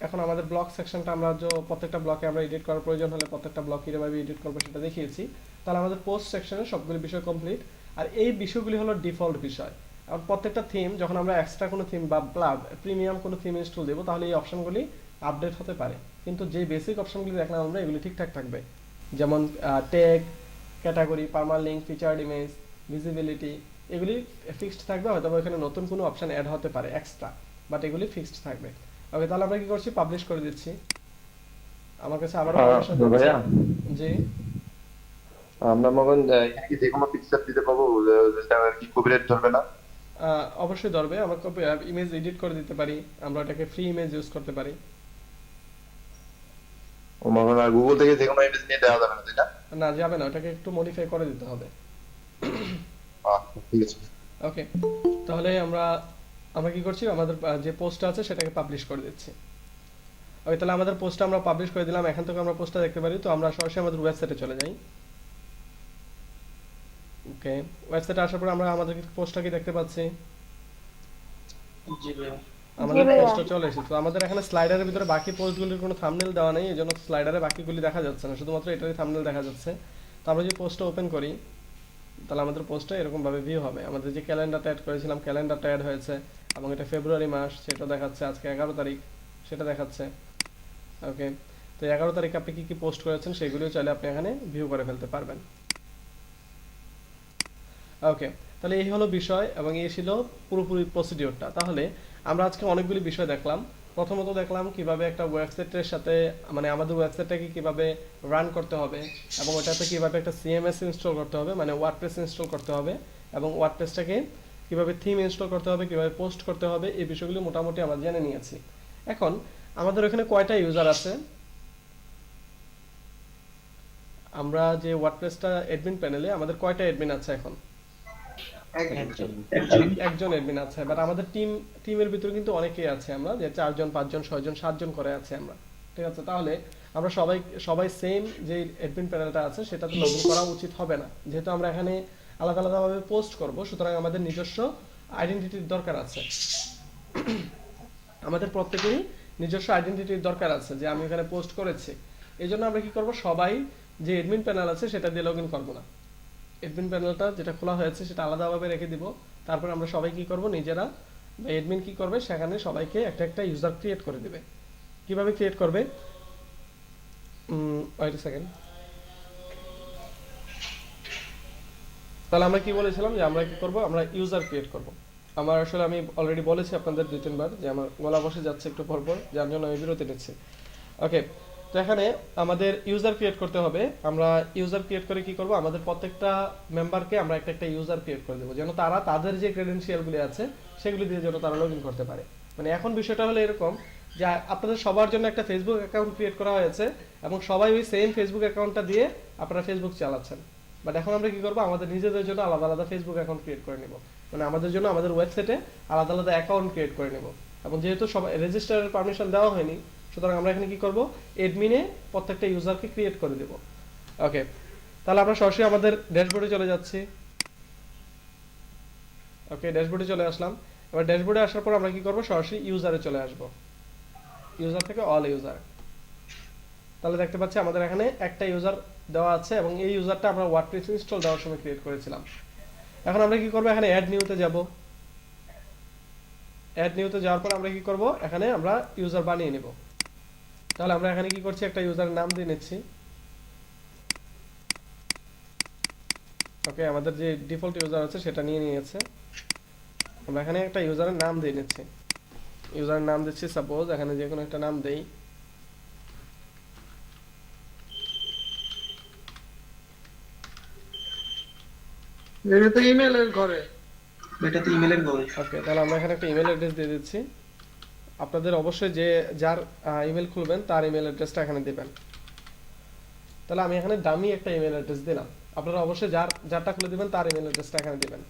এখন আমাদের ব্লক সেকশনটা আমরা যে প্রত্যেকটা ব্লকে আমরা এডিট করার প্রয়োজন হলে প্রত্যেকটা ব্লক কিভাবে এডিট করবো সেটা দেখিয়েছি। তাহলে আমাদের পোস্ট সেকশনে সবগুলো বিষয় কমপ্লিট। আর এই বিষয়গুলি হলো ডিফল্ট বিষয়। আর প্রত্যেকটা থিম যখন আমরা এক্সট্রা কোনো থিম বা প্রিমিয়াম কোনো থিম ইনস্টল দেবো তাহলে এই অপশনগুলি আপডেট হতে পারে, কিন্তু যে বেসিক অপশনগুলি দেখলাম আমরা এগুলি ঠিকঠাক থাকবে। যেমন tag, category, permanent link, featured image, visibility এগুলি ফিক্সড থাকবে। হয়তো এখানে নতুন কোনো অপশন অ্যাড হতে পারে এক্সট্রা, বাট এগুলি ফিক্সড থাকবে। ওকে, তাহলে আমরা কি করছি, পাবলিশ করে দিচ্ছি। আমার কাছে আবার ভাইয়া জি আমরা মগন কি যে কোনো পিকচার দিতে পাবো যেটা আর কি কপিরাইট ধরবে না? অবশ্যই ধরবে। আমরা ইমেজ এডিট করে দিতে পারি, আমরা এটাকে ফ্রি ইমেজ ইউজ করতে পারি। ও মগন আর গুগল থেকে যে কোনো ইমেজ নিয়ে দেওয়া যাবে না, তাই না? না, যাবে না, ওটাকে একটু মডিফাই করে দিতে হবে। ঠিক আছে। ওকে, তাহলে আমরা আমরা কি করছি আমাদের যে পোস্টটা আছে সেটাকে পাবলিশ করে দিচ্ছি। ওকে, তাহলে আমাদের পোস্টটা আমরা পাবলিশ করে দিলাম। এখান থেকে আমরা পোস্টটা দেখতে পারি। তো আমরা সরাসরি আমাদের ওয়েবসাইটে চলে যাই। ওকে, ওয়েবসাইটে আসার পর আমরা আমাদের পোস্টটা কি দেখতে পাচ্ছি? জি ভাইয়া। আমাদের জি ভাইয়া। পোস্টটা চলে এসেছে। তো আমাদের এখানে স্লাইডারের ভিতরে বাকি পোস্টগুলির কোনো থাম্বনেল দেওয়া নেই, এজন্য স্লাইডারে বাকিগুলি দেখা যাচ্ছে না, শুধুমাত্র এটারই থাম্বনেল দেখা যাচ্ছে। তো আমরা যদি পোস্টটা ওপেন করি তাহলে আমাদের পোস্টটা এরকম ভাবে ভিউ হবে। আমাদের যে ক্যালেন্ডারটা অ্যাড করেছিলাম ক্যালেন্ডারটা অ্যাড হয়েছে এবং এটা ফেব্রুয়ারি মাস সেটা দেখাচ্ছে, আজকে 11 তারিখ সেটা দেখাচ্ছে। ওকে, তো 11 তারিখে আপনি কি কি পোস্ট করেছেন সেগুলিও চাইলে আপনি এখানে ভিউ করে ফেলতে পারবেন। ওকে, তাহলে এই হলো বিষয় এবং এই ছিল পুরোপুরি প্রসিডিওরটা। তাহলে আমরা আজকে অনেকগুলি বিষয় দেখলাম। প্রথমত দেখলাম কিভাবে একটা ওয়েবসাইটের সাথে মানে আমাদের ওয়েবসাইটটাকে কিভাবে রান করতে হবে এবং ওটাতে কিভাবে একটা সিএমএস ইনস্টল করতে হবে, মানে ওয়ার্ডপ্রেস ইনস্টল করতে হবে, এবং ওয়ার্ডপ্রেসটাকে কিভাবে থিম ইনস্টল করতে হবে, কিভাবে পোস্ট করতে হবে, এই বিষয়গুলো মোটামুটি আমরা জেনে নিয়েছি। এখন আমাদের এখানে কয়টা ইউজার আছে? আমরা যে ওয়ার্ডপ্রেসটা অ্যাডমিন প্যানেলে আমাদের কয়টা অ্যাডমিন আছে এখন? একজন। একজন অ্যাডমিন আছে। বাট আমাদের টিমের ভিতরে কিন্তু অনেকেই আছে, আমরা যে 4 জন 5 জন 6 জন 7 জন করে আছে আমরা, ঠিক আছে? তাহলে আমরা সবাই সেম যে অ্যাডমিন প্যানেলটা আছে সেটাতে লগইন করা উচিত হবে না, যেহেতু আমরা এখানে আলাদা আলাদাভাবে পোস্ট করব। সুতরাং আমাদের নিজস্ব আইডেন্টিটির দরকার আছে। আমাদের প্রত্যেকেরই নিজস্ব আইডেন্টিটির দরকার আছে যে আমি এখানে পোস্ট করেছি। এই জন্য আমরা কি করব, সবাই যে অ্যাডমিন প্যানেল আছে সেটা দিয়ে লগইন করব না। অ্যাডমিন প্যানেলটা যেটা খোলা হয়েছে সেটা আলাদাভাবে রেখে দিব। তারপর আমরা সবাই কি করব, নিজেরা বা অ্যাডমিন কি করবে, সেখানে সবাইকে একটা একটা ইউজার ক্রিয়েট করে দিবে। কিভাবে ক্রিয়েট করবে? Wait a second. তাহলে আমরা কি বলেছিলাম যে আমরা কি করব, আমরা ইউজার ক্রিয়েট করব। আমার আসলে আমি অলরেডি বলেছি আপনাদের 2-3 বার যে আমার গলা বসে যাচ্ছে একটু পরপর, যার জন্য আমি বিরতি নিচ্ছি। ওকে, তো এখানে আমাদের ইউজার ক্রিয়েট করতে হবে। আমরা ইউজার ক্রিয়েট করে কি করব, আমাদের প্রত্যেকটা মেম্বারকে আমরা একটা একটা ইউজার ক্রিয়েট করে দেবো, যেন তারা তাদের যে ক্রেডেনশিয়ালগুলি আছে সেগুলি দিয়ে যেন তারা লগইন করতে পারে। মানে এখন বিষয়টা হলো এরকম যে আপনাদের সবার জন্য একটা ফেসবুক অ্যাকাউন্ট ক্রিয়েট করা হয়েছে এবং সবাই ওই সেম ফেসবুক অ্যাকাউন্টটা দিয়ে আপনারা ফেসবুক চালাচ্ছেন। বাট এখন আমরা কি করব, আমাদের নিজেদের জন্য আলাদা আলাদা ফেসবুক অ্যাকাউন্ট ক্রিয়েট করে নেব। মানে আমাদের জন্য আমাদের ওয়েবসাইটে আলাদা আলাদা অ্যাকাউন্ট ক্রিয়েট করে নেব। এবং যেহেতু সবাই রেজিস্টারের পারমিশন দেওয়া হয়নি, সুতরাং আমরা এখানে কি করব, অ্যাডমিনে প্রত্যেকটা ইউজারকে ক্রিয়েট করে দেব। ওকে, তাহলে আমরা সরাসরি আমাদের ড্যাশবোর্ডে চলে যাচ্ছি। ওকে, ড্যাশবোর্ডে চলে আসলাম। এবার ড্যাশবোর্ডে আসার পর আমরা কি করব, সরাসরি ইউজারে চলে আসব। ইউজার থেকে অল ইউজার। তাহলে দেখতে পাচ্ছি আমাদের এখানে একটা ইউজার দেওয়া আছে এবং এই ইউজারটা আমরা ওয়ার্ডপ্রেস ইনস্টল দেওয়ার সময় ক্রিয়েট করেছিলাম। এখন আমরা কি করব, এখানে অ্যাড নিউতে যাব। অ্যাড নিউতে যাওয়ার পর আমরা কি করব, এখানে আমরা ইউজার বানিয়ে নেব। তাহলে আমরা এখানে কি করছি, একটা ইউজারের নাম দিয়ে নিচ্ছি। ওকে, আমাদের যে ডিফল্ট ইউজার আছে সেটা নিয়ে নিয়েছে। আমরা এখানে একটা ইউজারের নাম দিয়ে নিচ্ছি। ইউজারের নাম দিচ্ছি সাপোজ, এখানে যে কোনো একটা নাম দেই। এটা তো ইমেলের ঘরে। ওকে, তাহলে আমরা এখানে একটা ইমেল অ্যাড্রেস দিয়ে দিচ্ছি। আপনাদের অবশ্যই যে যার ইমেল খুলবেন তার ইমেল অ্যাড্রেসটা এখানে দিবেন। তাহলে আমি এখানে দামি একটা ইমেল অ্যাড্রেস দিলাম। আপনারা অবশ্যই যারটা খুলে দিবেন তার ইমেল অ্যাড্রেসটা এখানে দিবেন।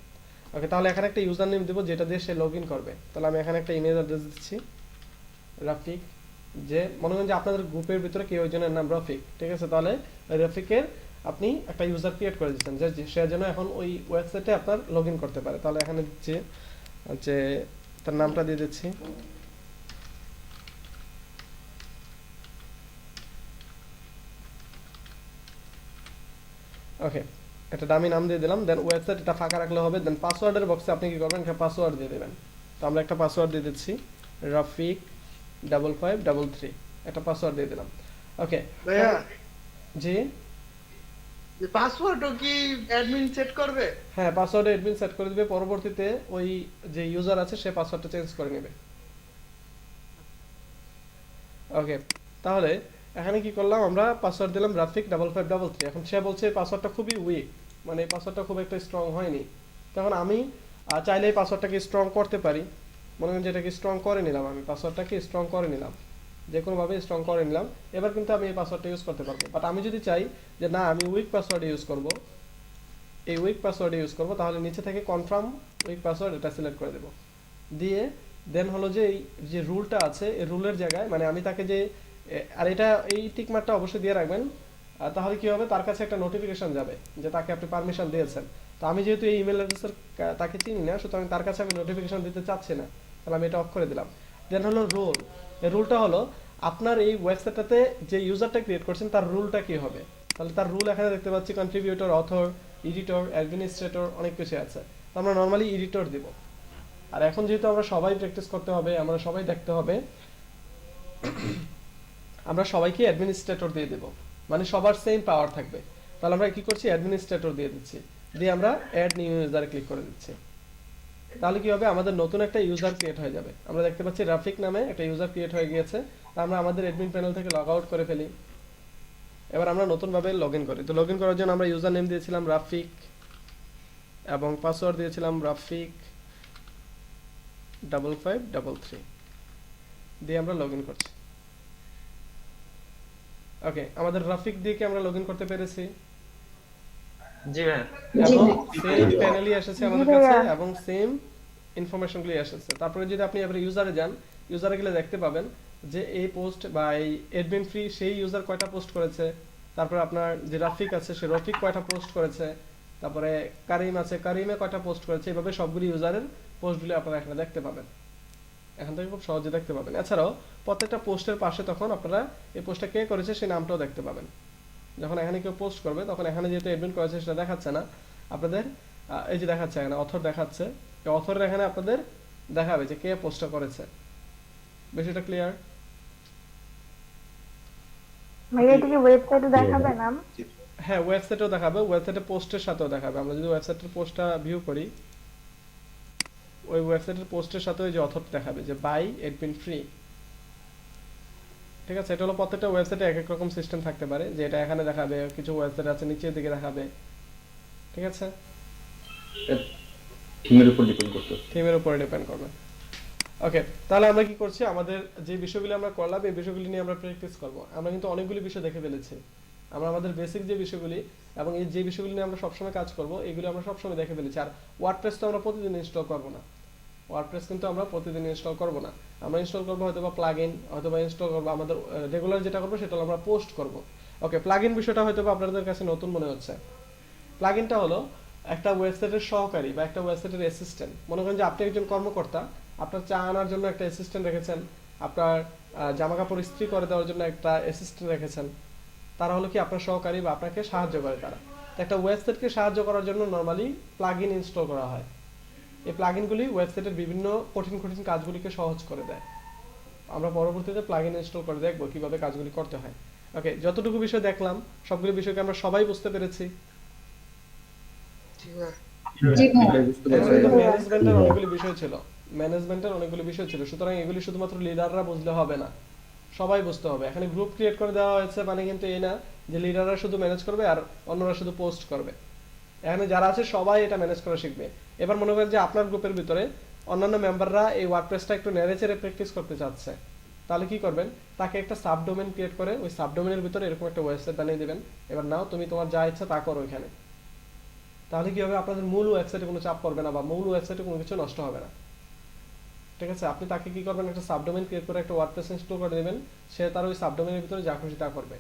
ওকে, তাহলে এখানে একটা ইউজার নেম দেব যেটা দিয়ে সে লগইন করবে। তাহলে আমি এখানে একটা ইমেল অ্যাড্রেস দিচ্ছি, রাফিক। যে মনে করেন যে আপনাদের গ্রুপের ভিতরে কেউ একজনের নাম রফিক, ঠিক আছে? তাহলে রফিকের আপনি একটা ইউজার ক্রিয়েট করে দিচ্ছেন যে সে যেন এখন ওই ওয়েবসাইটে আপনার লগইন করতে পারে। তাহলে এখানে দিচ্ছি যে তার নামটা দিয়ে দিচ্ছি। ওকে, একটা দামি নাম দিয়ে দিলাম। দেন ওয়েবসাইট এটা ফাঁকা রাখলে হবে। দেন পাসওয়ার্ডের বক্সে আপনি কি করবেন, একটা পাসওয়ার্ড দিয়ে দেবেন। তো আমরা একটা পাসওয়ার্ড দিয়ে দিচ্ছি, রাফিক 5533 একটা পাসওয়ার্ড দিয়ে দিলাম। ওকে ভাইয়া, জি, যে পাসওয়ার্ডও কি অ্যাডমিন সেট করবে? হ্যাঁ, পাসওয়ার্ড অ্যাডমিন সেট করে দিবে। পরবর্তীতে ওই যে ইউজার আছে সে পাসওয়ার্ডটা চেঞ্জ করে নেবে। ওকে, তাহলে এখানে কি করলাম, আমরা পাসওয়ার্ড দিলাম রাফিক 5533। এখন সে বলছে পাসওয়ার্ডটা খুবই উইক, মানে এই পাসওয়ার্ডটা খুব একটা স্ট্রং হয়নি। তখন আমি চাইলে এই পাসওয়ার্ডটাকে স্ট্রং করতে পারি। মনে করেন যেটাকে স্ট্রং করে নিলাম, আমি পাসওয়ার্ডটাকে স্ট্রং করে নিলাম, যে কোনোভাবে স্ট্রং করে নিলাম। এবার কিন্তু আমি এই পাসওয়ার্ডটা ইউজ করতে পারবো। বাট আমি যদি চাই যে না আমি উইক পাসওয়ার্ড ইউজ করব, এই উইক পাসওয়ার্ড ইউজ করব, তাহলে নিচে থেকে কনফার্ম উইক পাসওয়ার্ড এটা সিলেক্ট করে দেবো। দিয়ে দেন হলো যে এই যে রুলটা আছে এই রুলের জায়গায় মানে আমি তাকে যে আর এটা এই টিক মার্কটা অবশ্যই দিয়ে রাখবেন, তাহলে কি হবে তার কাছে একটা নোটিফিকেশন যাবে যে তাকে আপনি পারমিশন দিয়েছেন। তো আমি যেহেতু এই ইমেল অ্যাড্রেসের তাকে চিনি না, সুতরাং তার কাছে আমি নোটিফিকেশন দিতে চাচ্ছি না, তাহলে আমি এটা অফ করে দিলাম। দেন হলো রোল, এই রুলটা হলো আপনার এই ওয়েবসাইটটাতে যে ইউজারটা ক্রিয়েট করছেন তার রুলটা কি হবে। তাহলে তার রুল এখানে দেখতে পাচ্ছি কন্ট্রিবিউটর, অথর, এডিটর, অ্যাডমিনিস্ট্রেটর, অনেক কিছু আছে। তো আমরা নর্মালি এডিটর দিব। আর এখন যেহেতু আমরা সবাই প্র্যাকটিস করতে হবে, আমরা সবাই দেখতে হবে, আমরা সবাইকে অ্যাডমিনিস্ট্রেটর দিয়ে দেব, মানে সবার সেম পাওয়ার থাকবে। তাহলে আমরা কি করছি, অ্যাডমিনিস্ট্রেটর দিয়ে দিচ্ছি, দিয়ে আমরা অ্যাড নিউ ইউজারে ক্লিক করে দিচ্ছি। তাহলে কি হবে, আমাদের নতুন একটা ইউজার ক্রিয়েট হয়ে যাবে। আমরা দেখতে পাচ্ছি রাফিক নামে একটা ইউজার ক্রিয়েট হয়ে গিয়েছে। তা আমরা আমাদের অ্যাডমিন প্যানেল থেকে লগ আউট করে ফেলি। এবার আমরা নতুনভাবে লগ ইন করি। তো লগ ইন করার জন্য আমরা ইউজার নেম দিয়েছিলাম রাফিক এবং পাসওয়ার্ড দিয়েছিলাম রাফিক 5533 দিয়ে আমরা লগ ইন করছি। ওকে, আমাদের রাফিক দিয়ে কি আমরা লগ ইন করতে পেরেছি? জি ভাই। এবং সেম প্যানেলই এসেছে আমাদের কাছে এবং সেম ইনফরমেশনগুলি এসেছে। তারপরে যদি আপনি এবারে ইউজারে যান, ইউজারে গেলে দেখতে পাবেন যে এই পোস্ট বা এই অ্যাডমিন ফ্রি সেই ইউজার কয়টা পোস্ট করেছে, তারপরে আপনার যে রাফিক আছে সে রফিক কয়টা পোস্ট করেছে, তারপরে কারিম আছে কারিমে কয়টা পোস্ট করেছে, এভাবে সবগুলি ইউজারের পোস্টগুলি আপনারা এখানে দেখতে পাবেন। এখান থেকে খুব সহজে দেখতে পাবেন। এছাড়াও প্রত্যেকটা পোস্টের পাশে তখন আপনারা এই পোস্টটা কে করেছে সেই নামটাও দেখতে পাবেন। যখন এখানে কেউ পোস্ট করবে তখন এখানে যেহেতু অ্যাডমিন করেছে সেটা দেখাচ্ছে না আপনাদের, এই যে দেখাচ্ছে এখানে অথর দেখাচ্ছে, এই অথরের এখানে আপনাদের দেখাবে যে কে পোস্টটা করেছে। বিষয়টা ক্লিয়ার? ভাইয়া এটা কি ওয়েবসাইটে দেখাবে নাম? হ্যাঁ, ওয়েবসাইটেও দেখাবে, ওয়েবসাইটে পোস্টের সাথেও দেখাবে। আমরা যদি ওয়েবসাইটের পোস্টটা ভিউ করি, ওই ওয়েবসাইটের পোস্টের সাথে ওই যে অথর দেখাবে যে বাই অ্যাডমিন ফ্রি। ঠিক আছে, এটা হলো প্রত্যেকটা ওয়েবসাইটে এক এক রকম সিস্টেম থাকতে পারে, যে এটা এখানে দেখাবে, কিছু ওয়েবসাইট আছে নিচের দিকে দেখাবে। ঠিক আছে, থিমের উপর ডিপেন্ড করতে। থিমের উপরে ডিপেন্ড করবে। ওকে, তাহলে আমরা কি করছি, আমাদের যে বিষয়গুলি আমরা করলাম এই বিষয়গুলি নিয়ে আমরা প্র্যাকটিস করব। আমরা কিন্তু অনেকগুলি বিষয় দেখে ফেলেছি। আমরা আমাদের বেসিক যে বিষয়গুলি এবং এই যে বিষয়গুলি নিয়ে আমরা সবসময় কাজ করব এগুলি আমরা সবসময় দেখে ফেলেছি। আর ওয়ার্ডপ্রেস তো আমরা প্রতিদিন ইনস্টল করব না, ওয়ার্ডপ্রেস কিন্তু আমরা প্রতিদিন ইনস্টল করব না। আমরা ইনস্টল করব হয়তো বা প্লাগইন, হয়তো বা ইনস্টল করব আমাদের রেগুলার যেটা করব সেটা হলো আমরা পোস্ট করব। ওকে, প্লাগইন বিষয়টা হয়তো বা আপনাদের কাছে নতুন মনে হচ্ছে। প্লাগইনটা হলো একটা ওয়েবসাইটের সহকারী বা একটা ওয়েবসাইটের অ্যাসিস্ট্যান্ট। মনে করেন যে আপনি একজন কর্মকর্তা, আপনার চা আনার জন্য একটা অ্যাসিস্ট্যান্ট রেখেছেন, আপনার জামা কাপড় ইস্ত্রি করে দেওয়ার জন্য একটা অ্যাসিস্ট্যান্ট রেখেছেন। তারা হলো কি আপনার সহকারী বা আপনাকে সাহায্য করে তারা। তো একটা ওয়েবসাইটকে সাহায্য করার জন্য নরমালি প্লাগইন ইনস্টল করা হয়। এই প্লাগইনগুলি ওয়েবসাইটের বিভিন্ন কঠিন কঠিন কাজগুলিকে সহজ করে দেয়। আমরা পরবর্তীতে প্লাগইন ইনস্টল করে দেখব কিভাবে কাজগুলি করতে হয়। ওকে, যতটুকু বিষয় দেখলাম সবগুলো বিষয়কে আমরা সবাই বুঝতে পেরেছি। ম্যানেজমেন্টের অনেকগুলি বিষয় ছিল, ম্যানেজমেন্টের অনেকগুলি বিষয় ছিল, সুতরাং এগুলি শুধুমাত্র লিডাররা বুঝলে হবে না, সবাই বুঝতে হবে। এখানে গ্রুপ ক্রিয়েট করে দেওয়া হয়েছে মানে কিন্তু এই না যে লিডাররা শুধু ম্যানেজ করবে আর অন্যরা শুধু পোস্ট করবে। এখানে যারা আছে সবাই এটা ম্যানেজ করা শিখবে। এবার মনে করেন যে আপনার গ্রুপের ভিতরে অন্যান্য মেম্বাররা এই ওয়ার্ডপ্রেসটা একটু নেড়েচেড়ে প্র্যাকটিস করতে চাচ্ছে, তাহলে কি করবেন, তাকে একটা সাবডোমেন ক্রিয়েট করে ওই সাবডোমেনের ভিতরে এরকম একটা ওয়েবসাইট বানিয়ে দিবেন। এবার নাও তুমি তোমার যা ইচ্ছা তা করো এখানে। তাহলে কি হবে, আপনাদের মূল ওয়েবসাইটে কোনো চাপ পড়বে না বা মূল ওয়েবসাইটে কোনো কিছু নষ্ট হবে না। ঠিক আছে, আপনি তাকে কি করবেন, একটা সাবডোমেন ক্রিয়েট করে একটা ওয়ার্ডপ্রেস ইনস্টল করে দিবেন, সে তার ওই সাবডোমেনের ভিতরে যা খুশি তা করবে।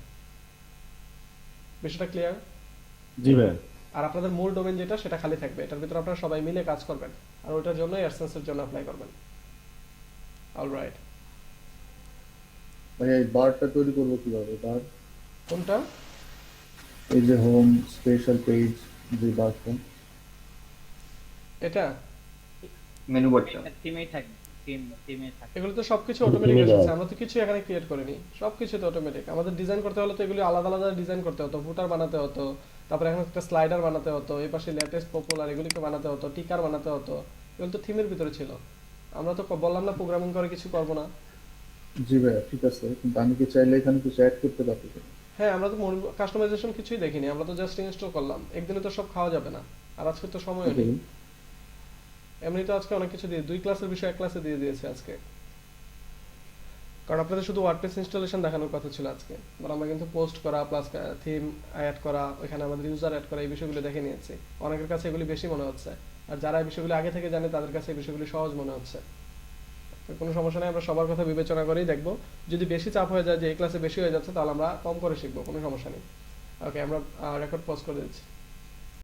বিষয়টা ক্লিয়ার? জি ভাই। আর আপনাদের মূল ডোমেন যেটা সেটা খালি থাকবে, এটার ভিতরে আপনারা সবাই মিলে কাজ করবেন আর ওটার জন্য অ্যাডসেন্সের জন্য অ্যাপ্লাই করবেন। অলরাইট, ভাই এই বারটা তৈরি করব কিভাবে? বার কোনটা? এই যে হোম স্পেশাল পেজ যে বারটা, এটা মেনু বারটা টিমেই থাকবে, টিমে থাকবে। এগুলো তো সবকিছু অটোমেটিক এসেছে, আমরা তো কিছু এখানে ক্রিয়েট করিনি, সবকিছু তো অটোমেটিক। আমাদের ডিজাইন করতে হলে তো এগুলো আলাদা আলাদা ডিজাইন করতে হতো, ফুটার বানাতে হতো, তারপরে এখানে একটা স্লাইডার বানাতে হতো, এই পাশে লেটেস্ট পপুলার এগুলিকে বানাতে হতো, টিকার বানাতে হতো। এগুলো তো থিমের ভিতরে ছিল। আমরা তো বললাম না প্রোগ্রামিং করে কিছু করব না। জি ভাই ঠিক আছে, কিন্তু আমি কি চাইলে এখানে কিছু অ্যাড করতে পারবো? হ্যাঁ, আমরা তো কাস্টমাইজেশন কিছুই দেখিনি, আমরা তো জাস্ট ইনস্টল করলাম। একদিনে তো সব খাওয়া যাবে না, আর আজকে তো সময় নেই। এমনি তো আজকে অনেক কিছু দিয়ে 2 ক্লাসের বিষয় 1 ক্লাসে দিয়ে দিয়েছে আজকে। কারণ আপনাদের শুধু ওয়ার্ডপ্রেস ইনস্টলেশন দেখানোর কথা ছিল আজকে, বাট আমরা কিন্তু পোস্ট করা প্লাস থিম অ্যাড করা, ওখানে আমাদের ইউজার অ্যাড করা, এই বিষয়গুলো দেখে নিয়েছি। অনেকের কাছে এগুলি বেশি মনে হচ্ছে, আর যারা এই বিষয়গুলো আগে থেকে জানে তাদের কাছে এই বিষয়গুলি সহজ মনে হচ্ছে। তো কোনো সমস্যা নেই, আমরা সবার কথা বিবেচনা করেই দেখবো। যদি বেশি চাপ হয়ে যায় যে এই ক্লাসে বেশি হয়ে যাচ্ছে, তাহলে আমরা কম করে শিখবো, কোনো সমস্যা নেই। ওকে, আমরা রেকর্ড পজ করে দিচ্ছি।